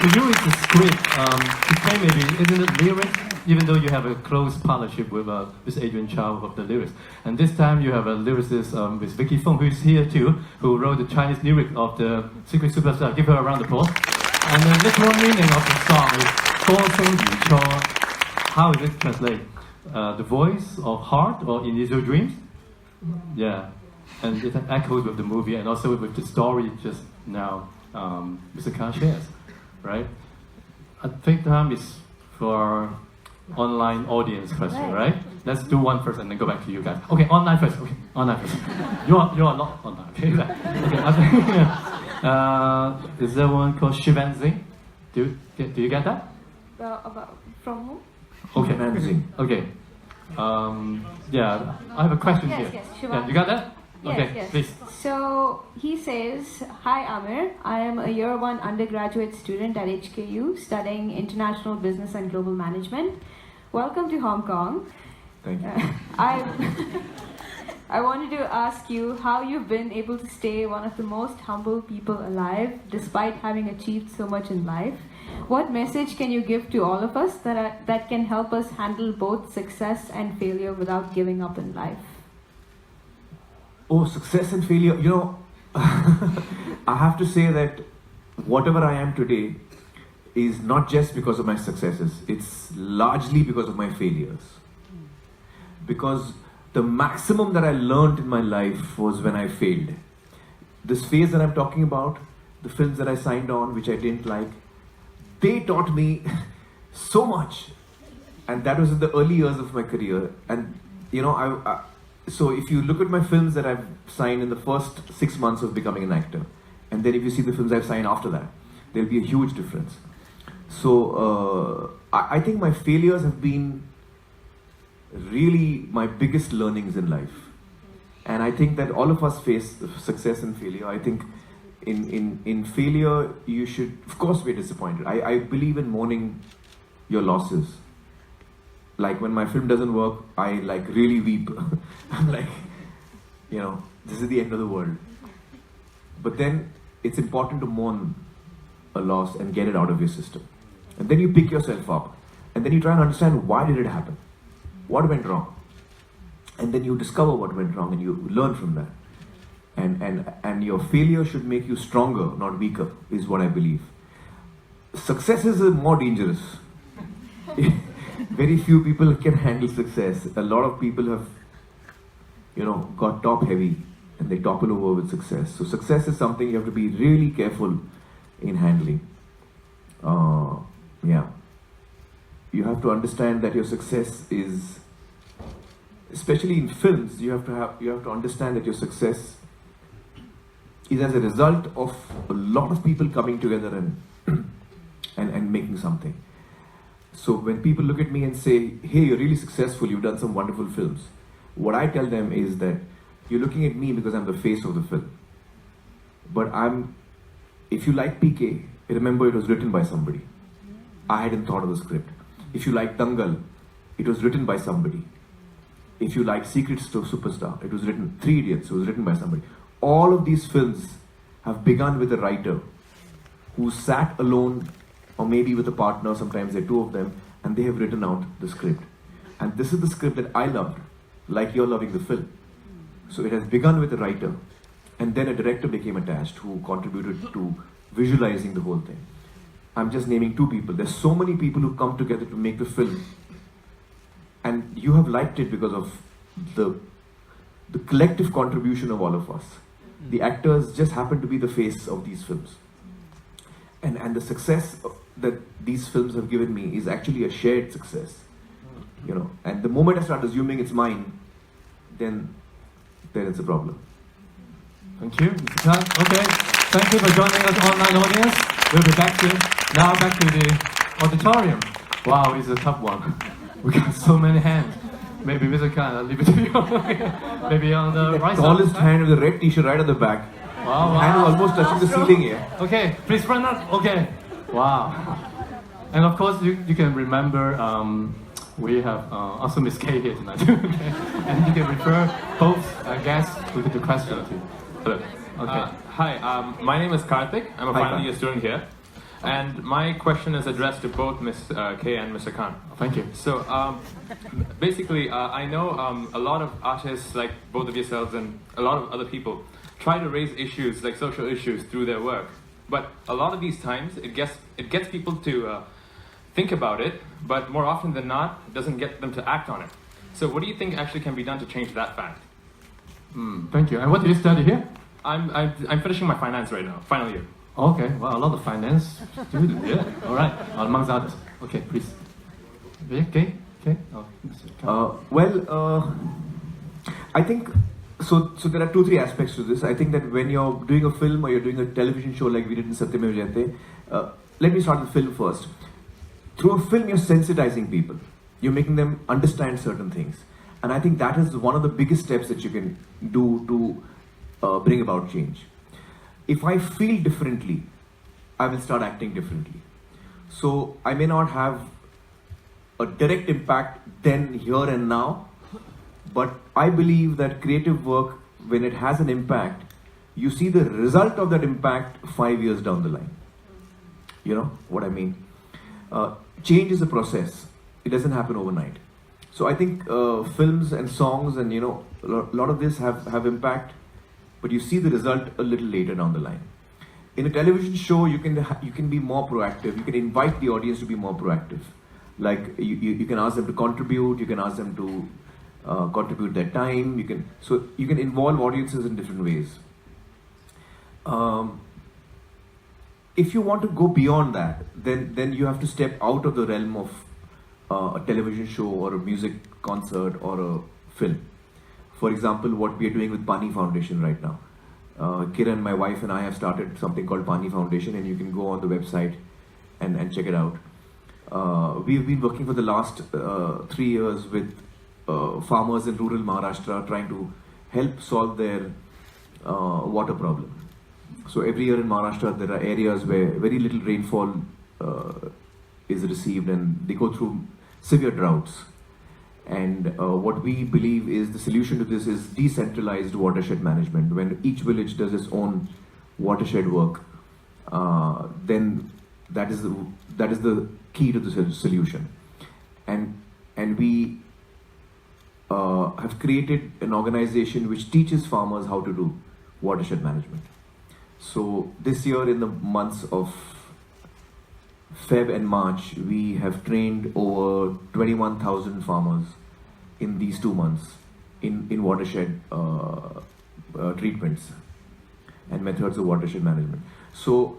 to you, it's a script. To play maybe, isn't it lyrics? Even though you have a close partnership with Adrian Chow of the lyrics. And this time you have a lyricist with Vicky Fong, who is here too, who wrote the Chinese lyric of the Secret Superstar. Give her a round of applause. And the literal meaning of the song is 多聲如初. How is it translated? The voice of heart or initial dreams? Yeah. And it echoes with the movie and also with the story just now Mr. Khan shares, right? I think time is for online audience question, right? Let's do one first and then go back to you guys. Okay, online first. Okay, online first. You are not online. Okay, is there one called Shivanzi? Do you get that? From whom? Okay. Shivanzi. Okay. Yeah, I have a question here. Yes, Yeah, you got that? Yes, Okay, yes. please. So he says, "Hi Amir, I am a year 1 undergraduate student at HKU studying International Business and Global Management. Welcome to Hong Kong. Thank you. I wanted to ask you how you've been able to stay one of the most humble people alive despite having achieved so much in life. What message can you give to all of us that can help us handle both success and failure without giving up in life?" Oh, success and failure. I have to say that whatever I am today is not just because of my successes. It's largely because of my failures. Because the maximum that I learned in my life was when I failed. This phase that I'm talking about, the films that I signed on, which I didn't like, they taught me so much. And that was in the early years of my career. And, so if you look at my films that I've signed in the first 6 months of becoming an actor, and then if you see the films I've signed after that, there'll be a huge difference. So I think my failures have been really my biggest learnings in life. And I think that all of us face success and failure. I think in failure, you should, of course, be disappointed. I believe in mourning your losses. Like when my film doesn't work, I really weep. I'm like, this is the end of the world. But then it's important to mourn a loss and get it out of your system. And then you pick yourself up. And then you try and understand, why did it happen? What went wrong? And then you discover what went wrong and you learn from that. And your failure should make you stronger, not weaker, is what I believe. Success is more dangerous. Very few people can handle success. A lot of people have, got top heavy and they topple over with success. So success is something you have to be really careful in handling. Yeah. You have to understand that your success is, especially in films, you have to understand that your success is as a result of a lot of people coming together and making something. So when people look at me and say, "Hey, you're really successful, you've done some wonderful films," what I tell them is that you're looking at me because I'm the face of the film. But if you like PK, remember it was written by somebody. I hadn't thought of the script. If you like Dangal, it was written by somebody. If you like Secret Superstar, it was written, 3 Idiots, it was written by somebody. All of these films have begun with a writer who sat alone, or maybe with a partner, sometimes there are 2 of them, and they have written out the script. And this is the script that I loved, like you're loving the film. So it has begun with a writer, and then a director became attached who contributed to visualizing the whole thing. I'm just naming 2 people. There's so many people who come together to make the film. and you have liked it because of the collective contribution of all of us. The actors just happen to be the face of these films. And the success that these films have given me is actually a shared success. You know, and the moment I start assuming it's mine, then it's a problem. Thank you, Mr. Khan. Okay, thank you for joining us, online audience. We'll be back to the auditorium. Wow, it's a tough one. We got so many hands. Maybe Mr. Khan, I'll leave it to you. Maybe on the right side. Tallest hand with the red t-shirt right at the back. Wow, Hand is almost touching the ceiling here. Okay, please run up. Okay. Wow. And of course, you can remember we have also Miss K here tonight. Okay. And you can refer both guests with the question to. Hello. Okay. Hi, my name is Karthik. I'm a Hi, final Karthik. year student here. And my question is addressed to both Ms. K and Mr. Khan. Thank you. So, basically, I know a lot of artists, like both of yourselves and a lot of other people, try to raise issues, like social issues, through their work. But a lot of these times, it gets people to think about it, but more often than not, it doesn't get them to act on it. So what do you think actually can be done to change that fact? Thank you. And what do you study here? I'm finishing my finance right now, final year. Okay, well, a lot of finance students, yeah. All right, amongst others. Okay, please. Okay. Oh, Mr. Khan. I think, so there are 2-3 aspects to this. I think that when you're doing a film or you're doing a television show like we did in Satyamev Jayate, let me start with film first. Through a film, you're sensitizing people. You're making them understand certain things. And I think that is one of the biggest steps that you can do to bring about change. If I feel differently, I will start acting differently. So I may not have a direct impact then, here and now, but I believe that creative work, when it has an impact, you see the result of that impact 5 years down the line. You know what I mean? Change is a process. It doesn't happen overnight. So I think films and songs and, you know, a lot of this have impact, but you see the result a little later down the line. In a television show, you can be more proactive. You can invite the audience to be more proactive. Like you can ask them to contribute. You can ask them to contribute their time. You can involve audiences in different ways. If you want to go beyond that, then you have to step out of the realm of a television show or a music concert or a film. For example, what we are doing with Pani Foundation right now. Kiran, my wife, and I have started something called Pani Foundation, and you can go on the website and check it out. We've been working for the last 3 years with farmers in rural Maharashtra, trying to help solve their water problem. So every year in Maharashtra, there are areas where very little rainfall is received, and they go through severe droughts. And what we believe is the solution to this is decentralized watershed management. When each village does its own watershed work, then that is the key to the solution. And we have created an organization which teaches farmers how to do watershed management. So this year, in the months of Feb and March, we have trained over 21,000 farmers in these 2 months in watershed treatments and methods of watershed management. So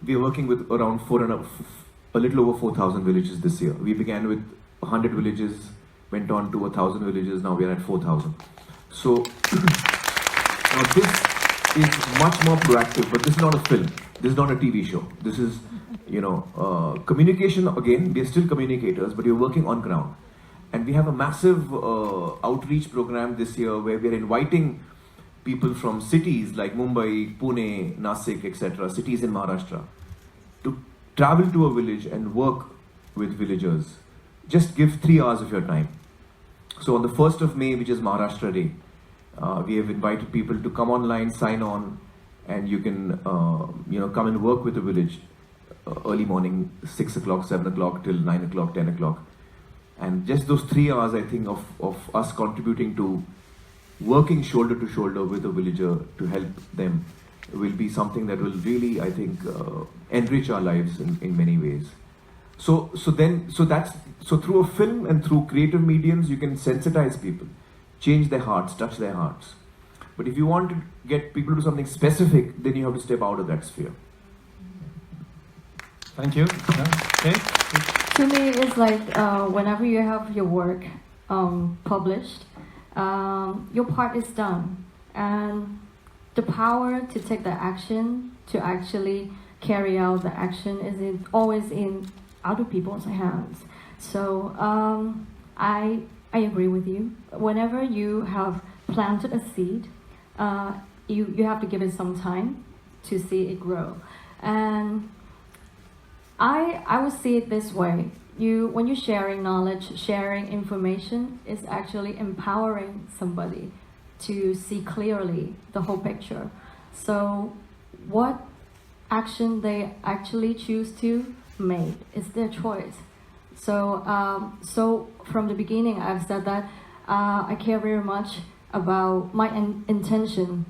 we are working with around a little over 4,000 villages this year. We began with 100 villages, went on to 1,000 villages, now we are at 4,000. So now this is much more proactive, but this is not a film. This is not a TV show. This is, communication. Again, we are still communicators, but we're working on ground. And we have a massive outreach program this year where we are inviting people from cities like Mumbai, Pune, Nasik, etc., cities in Maharashtra, to travel to a village and work with villagers. Just give 3 hours of your time. So on the 1st of May, which is Maharashtra Day, we have invited people to come online, sign on, and you can come and work with the village early morning, 6 o'clock, 7 o'clock till 9 o'clock, 10 o'clock. And just those 3 hours, I think, of us contributing to working shoulder to shoulder with a villager to help them will be something that will really, I think, enrich our lives in many ways. So through a film and through creative mediums, you can sensitize people, change their hearts, touch their hearts. But if you want to get people to do something specific, then you have to step out of that sphere. Thank you. Okay. To me, it's like whenever you have your work published, your part is done, and the power to take the action, to actually carry out the action, is always in other people's hands. So I agree with you. Whenever you have planted a seed, you have to give it some time to see it grow. And I would see it this way. When you're sharing knowledge, sharing information, is actually empowering somebody to see clearly the whole picture. So what action they actually choose to make is their choice. So from the beginning, I've said that I care very much about my intention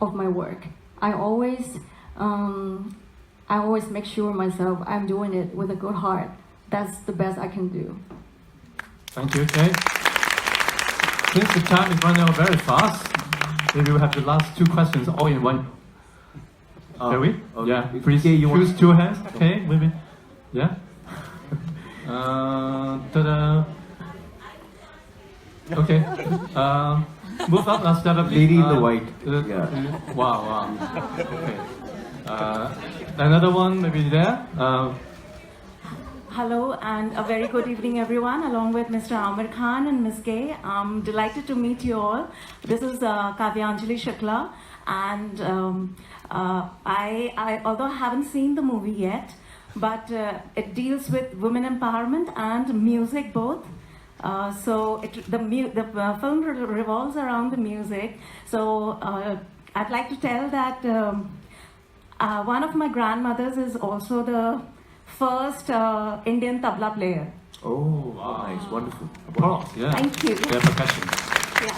of my work. I always make sure myself I'm doing it with a good heart. That's the best I can do. Thank you, Kay. Since the time is running out very fast, maybe we'll have the last two questions all in one. Shall we? Okay. Yeah, please choose two hands. Okay, maybe. Yeah. Ta-da. Okay. Move up. Let's start up. Lady in the white. Yeah. Wow. Okay. Another one, maybe there. Hello and a very good evening, everyone. Along with Mr. Aamir Khan and Ms. Gay, I'm delighted to meet you all. This is Kavyanjali Shukla, and I although I haven't seen the movie yet, but it deals with women empowerment and music both. So the film revolves around the music. So I'd like to tell that one of my grandmothers is also the first Indian tabla player. Oh, wow. Nice, wonderful. Of course, yeah. Thank you. Their profession. Yeah.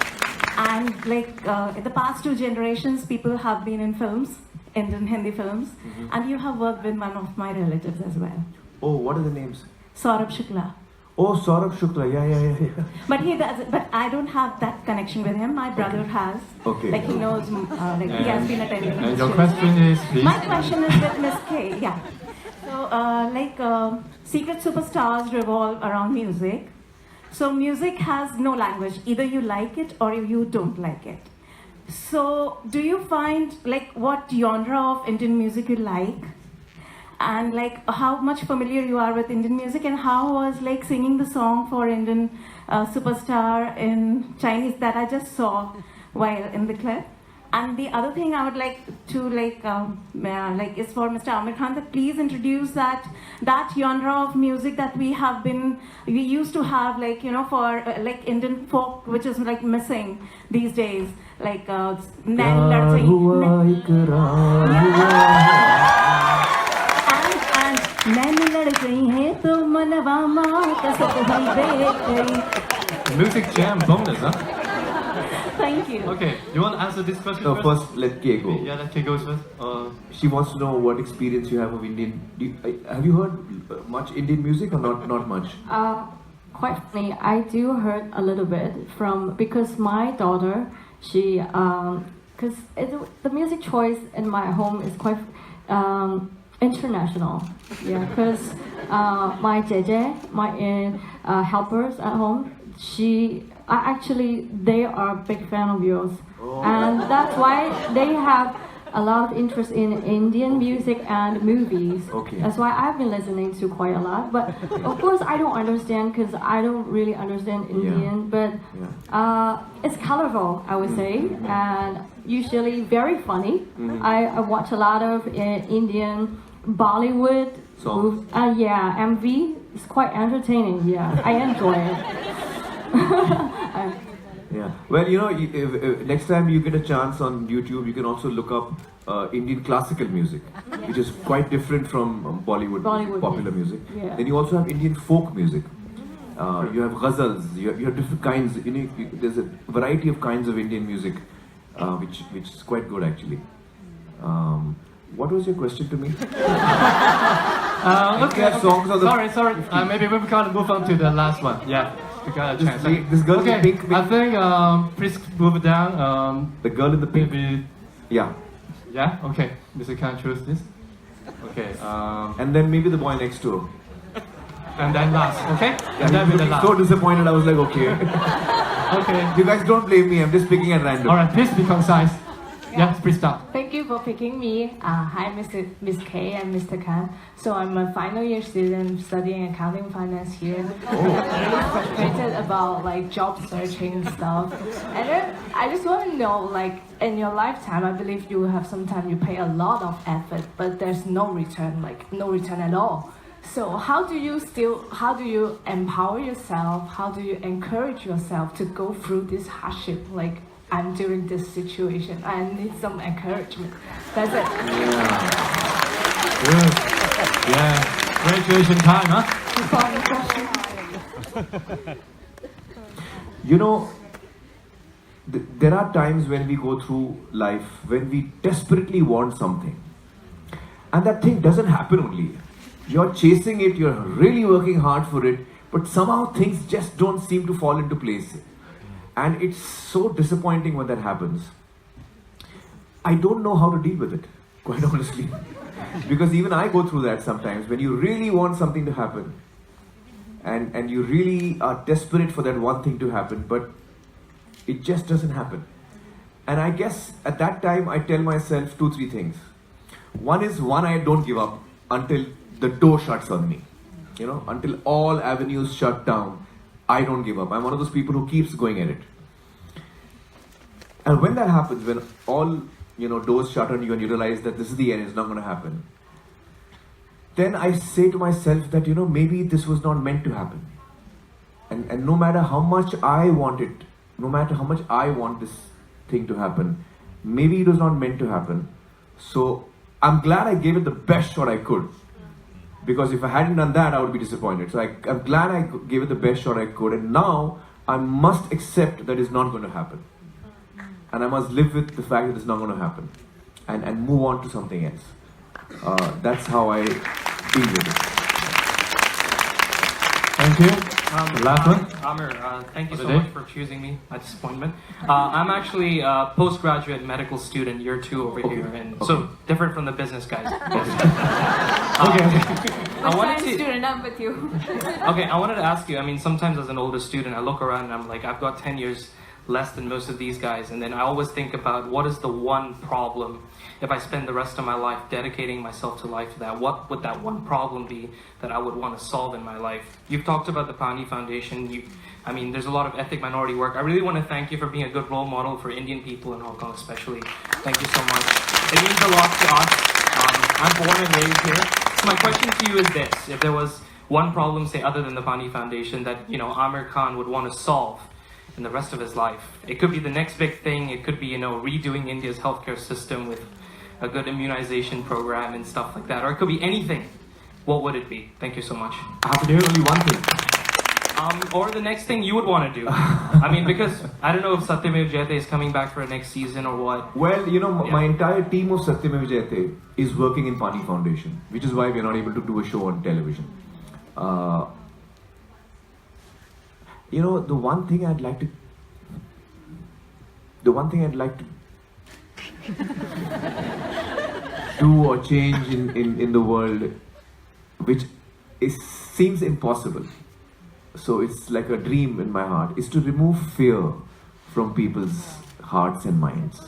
And like in the past 2 generations, people have been in films, Indian Hindi films, and you have worked with one of my relatives as well. Oh, what are the names? Saurabh Shukla. Oh, Saurabh Shukla, yeah. But he does, but I don't have that connection with him. My brother has. Okay. Like he knows, like he has been attending. And your question is, please? My question is with Ms. K. Yeah. So, secret superstars revolve around music. So music has no language. Either you like it or you don't like it. So do you find like what genre of Indian music you like? And like how much familiar you are with Indian music, and how was like singing the song for Indian superstar in Chinese that I just saw while in the clip? And the other thing I would like to is for Mr. Amir Khan, that please introduce that genre of music that we used to have, like, you know, for like Indian folk, which is like missing these days, like Music jam bonus, huh? Thank you. Okay, you want to answer this question No, first let Kay go. Yeah, let Kay go first. She wants to know what experience you have of Indian. Have you heard much Indian music or not much? Quite funny. I do heard a little bit because my daughter, she because the music choice in my home is quite international. Yeah, because my JJ, my helpers at home, they are a big fan of yours. Oh. And that's why they have a lot of interest in Indian music and movies. Okay. That's why I've been listening to quite a lot. But of course I don't understand because I don't really understand Indian. But it's colorful, I would say, and usually very funny. I watch a lot of Indian Bollywood songs. MV. It's quite entertaining. Yeah, I enjoy it. Yeah. Well, you know, if next time you get a chance on YouTube, you can also look up Indian classical music, which is quite different from Bollywood popular music. Yeah. Then you also have Indian folk music. You have ghazals. You have different kinds. You know, there's a variety of kinds of Indian music, which is quite good actually. What was your question to me? If you have songs of the... Sorry. Maybe we can move on to the last one. Yeah. We got a chance. This girl in the pink. I think please move it down. The girl in the pink. Maybe. Yeah. Yeah. Okay. Mr. Khan, choose this. Okay. And then maybe the boy next to her. And then last. Okay. Yeah, And then he with the was last. so disappointed. I was like, okay. Okay. You guys don't blame me. I'm just picking at random. All right. Please be concise. Yeah. Please start. Thank you for picking me. Hi, Miss K and Mr. Khan. So I'm a final year student studying accounting and finance here. I'm really frustrated about like job searching stuff. And then I just want to know, like in your lifetime, I believe you will have some time you pay a lot of effort, but there's no return, like no return at all. So how do you empower yourself? How do you encourage yourself to go through this hardship? Like I'm during this situation. I need some encouragement. That's it. Good. Yeah. Graduation time, huh? You know, there are times when we go through life when we desperately want something. And that thing doesn't happen only. You're chasing it, you're really working hard for it, but somehow things just don't seem to fall into place. And it's so disappointing when that happens. I don't know how to deal with it, quite honestly. Because even I go through that sometimes. When you really want something to happen, and you really are desperate for that one thing to happen, but it just doesn't happen. And I guess at that time I tell myself 2-3 things. One, I don't give up until the door shuts on me. You know, until all avenues shut down, I don't give up. I'm one of those people who keeps going at it. And when that happens, when all doors shut on you and you realize that this is the end, it's not going to happen, then I say to myself that maybe this was not meant to happen. And no matter how much I want it, no matter how much I want this thing to happen, maybe it was not meant to happen. So I'm glad I gave it the best shot I could. Because if I hadn't done that, I would be disappointed. So I'm glad I gave it the best shot I could. And now I must accept that it's not going to happen. And I must live with the fact that it's not going to happen. And move on to something else. That's how I deal with it. Thank you. Last one. Aamir, thank you so much for choosing me. My disappointment. I'm actually a postgraduate medical student, year 2 over here, and so different from the business guys. I wanted to student, I'm with you. Okay, I wanted to ask you. I mean, sometimes as an older student, I look around and I'm like, I've got 10 years less than most of these guys, and then I always think about what is the one problem. If I spend the rest of my life dedicating myself to life to that, what would that one problem be that I would want to solve in my life? You've talked about the Pani Foundation. There's a lot of ethnic minority work. I really want to thank you for being a good role model for Indian people in Hong Kong especially. Thank you so much. It means a lot to us. I'm born and raised here. So my question to you is this. If there was one problem, say, other than the Pani Foundation that, Amir Khan would want to solve in the rest of his life, it could be the next big thing. It could be, redoing India's healthcare system with a good immunization program and stuff like that, or it could be anything. What would it be? Thank you so much. I have to do only one thing. Or the next thing you would want to do. Because I don't know if Satyamev Jayate is coming back for a next season or what. Well, my entire team of Satyamev Jayate is working in Pani Foundation, which is why we're not able to do a show on television. The one thing I'd like to do or change in the world, which seems impossible, so it's like a dream in my heart, is to remove fear from people's hearts and minds.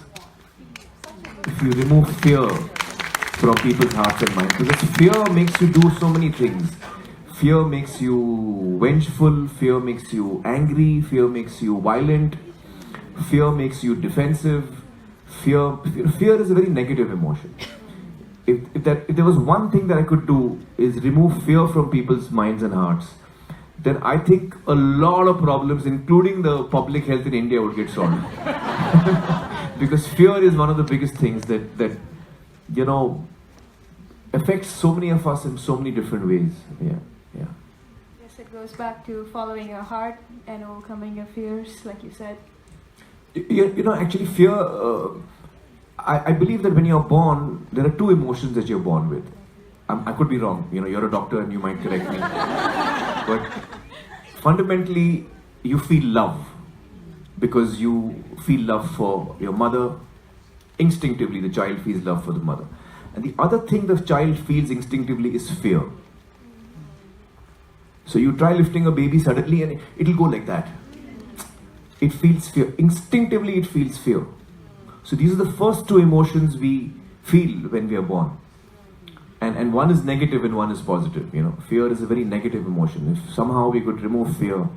If you remove fear from people's hearts and minds, because fear makes you do so many things. Fear makes you vengeful, fear makes you angry, fear makes you violent, fear makes you defensive. Fear is a very negative emotion. If there was one thing that I could do is remove fear from people's minds and hearts, then I think a lot of problems, including the public health in India, would get solved. Because fear is one of the biggest things that affects so many of us in so many different ways. Yeah. Yes, it goes back to following your heart and overcoming your fears, like you said. Actually fear, I believe that when you're born, there are 2 emotions that you're born with. I could be wrong. You're a doctor and you might correct me. But fundamentally, you feel love because you feel love for your mother. Instinctively, the child feels love for the mother. And the other thing the child feels instinctively is fear. So you try lifting a baby suddenly and it'll go like that. It feels fear. Instinctively, it feels fear. So these are the first two emotions we feel when we are born. And one is negative and one is positive. Fear is a very negative emotion. If somehow we could remove fear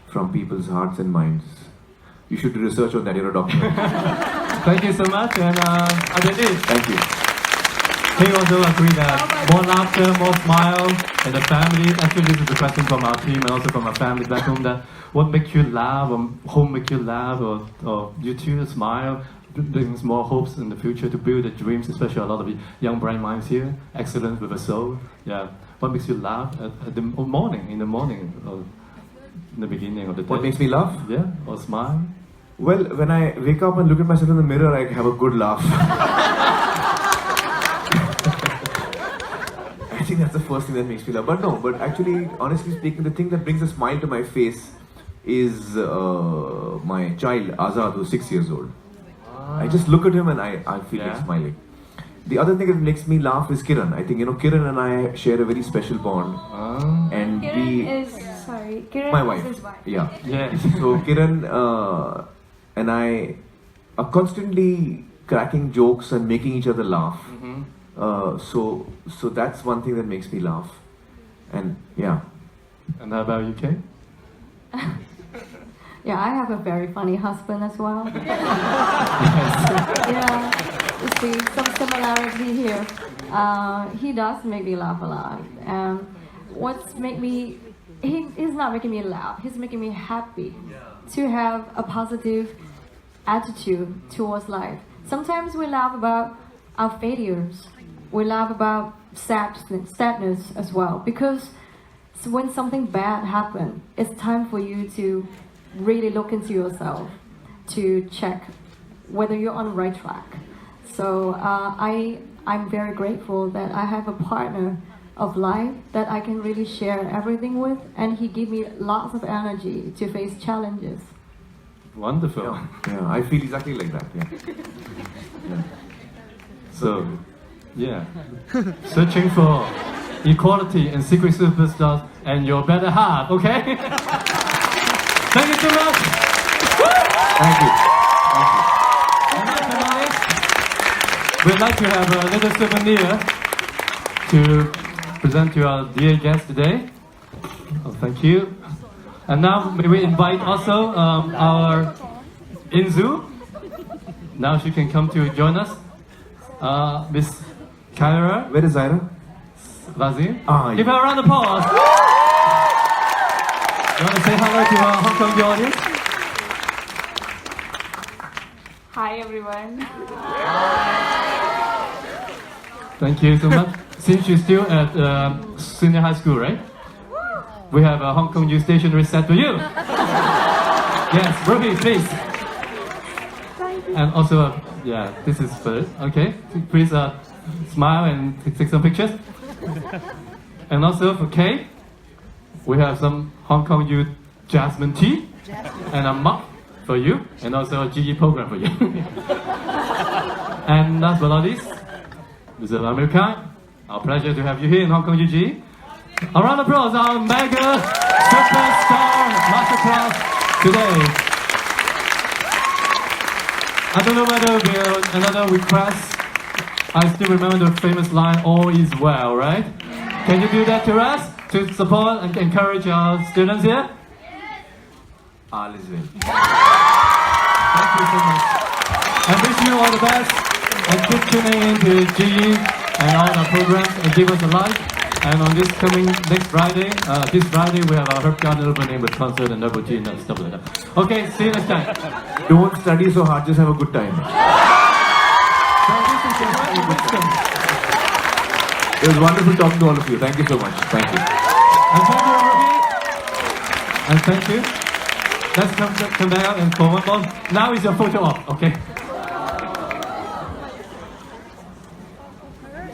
from people's hearts and minds, you should do research on that. You're a doctor. Thank you so much, and Aditi. Thank you. He also agree that more laughter, more smile in the family. Actually, this is a question from our team and also from our family back home. That what makes you laugh, or home make you laugh, or you too smile, brings more hopes in the future to build the dreams. Especially a lot of young bright minds here, excellent with a soul. Yeah. What makes you laugh at the morning, in the morning, or in the beginning of the day? What makes me laugh? Yeah, or smile. Well, when I wake up and look at myself in the mirror, I have a good laugh. I think that's the first thing that makes me laugh. But actually, honestly speaking, the thing that brings a smile to my face is my child, Azad, who's 6 years old. I just look at him and I feel like smiling. The other thing that makes me laugh is Kiran. I think, Kiran and I share a very special bond. And Kiran my is wife. his wife. Yeah. Yes. So Kiran and I are constantly cracking jokes and making each other laugh. So that's one thing that makes me laugh. And yeah. And how about you, Kay? Yeah, I have a very funny husband as well. Yeah, you see some similarity here. He does make me laugh a lot. He's not making me laugh, he's making me happy to have a positive attitude towards life. Sometimes we laugh about our failures, we laugh about sadness as well, because when something bad happens, it's time for you to really look into yourself to check whether you're on the right track. So I'm very grateful that I have a partner of life that I can really share everything with, and he gives me lots of energy to face challenges. Wonderful. Yeah, I feel exactly like that. Yeah. So, yeah, searching for equality and secret superstars and your better half. Okay. Thank you so much. Thank you. We'd like to have a little souvenir to present to our dear guest today. Oh, thank you. And now may we invite also our Inzu. Now she can come to join us. Miss Kyra. Where is Zaira? Vazir. Yeah. Give her a round of applause. You want to say hello to our Hong Kong audience? Hi everyone. Thank you so much. Since you're still at senior high school, right? We have a Hong Kong U stationery set for you. Yes, Ruhi, please. Thank you. And also, yeah, this is for it. Okay, please smile and take some pictures. And also for Kay, we have some Hong Kong U jasmine tea and a mug for you, and also a GE program for you. And last but not least, Mr. Amir Khan, our pleasure to have you here in Hong Kong UG. A round of applause, our mega superstar masterclass today. I don't know whether there will be another request. I still remember the famous line, all is well, right? Can you do that to us, to support and encourage our students here? All is well. Thank you so much. I wish you all the best, and keep tuning in to GE and all our programs, and give us a like. And on this coming next Friday, this Friday we have our Herb Garden opening with concert and double G and stuff like that. Okay, see you next time. Don't study so hard, just have a good time. It was wonderful talking to all of you. Thank you so much. Thank you. And thank you, Ruhi. And thank you. Let's come back up and for one more. Now is your photo op, okay?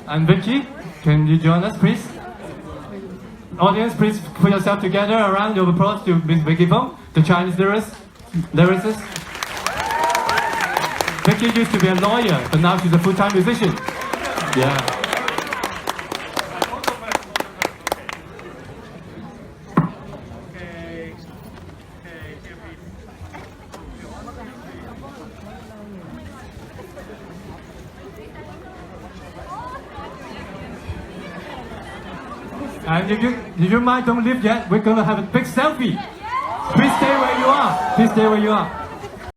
And Vicky. Can you join us, please? Audience, please put yourself together around your applause to Miss Vicky Wong, the Chinese lyricist. Vicky used to be a lawyer, but now she's a full-time musician. Yeah. And if you mind, don't leave yet. We're gonna have a big selfie. Please stay where you are. Please stay where you are.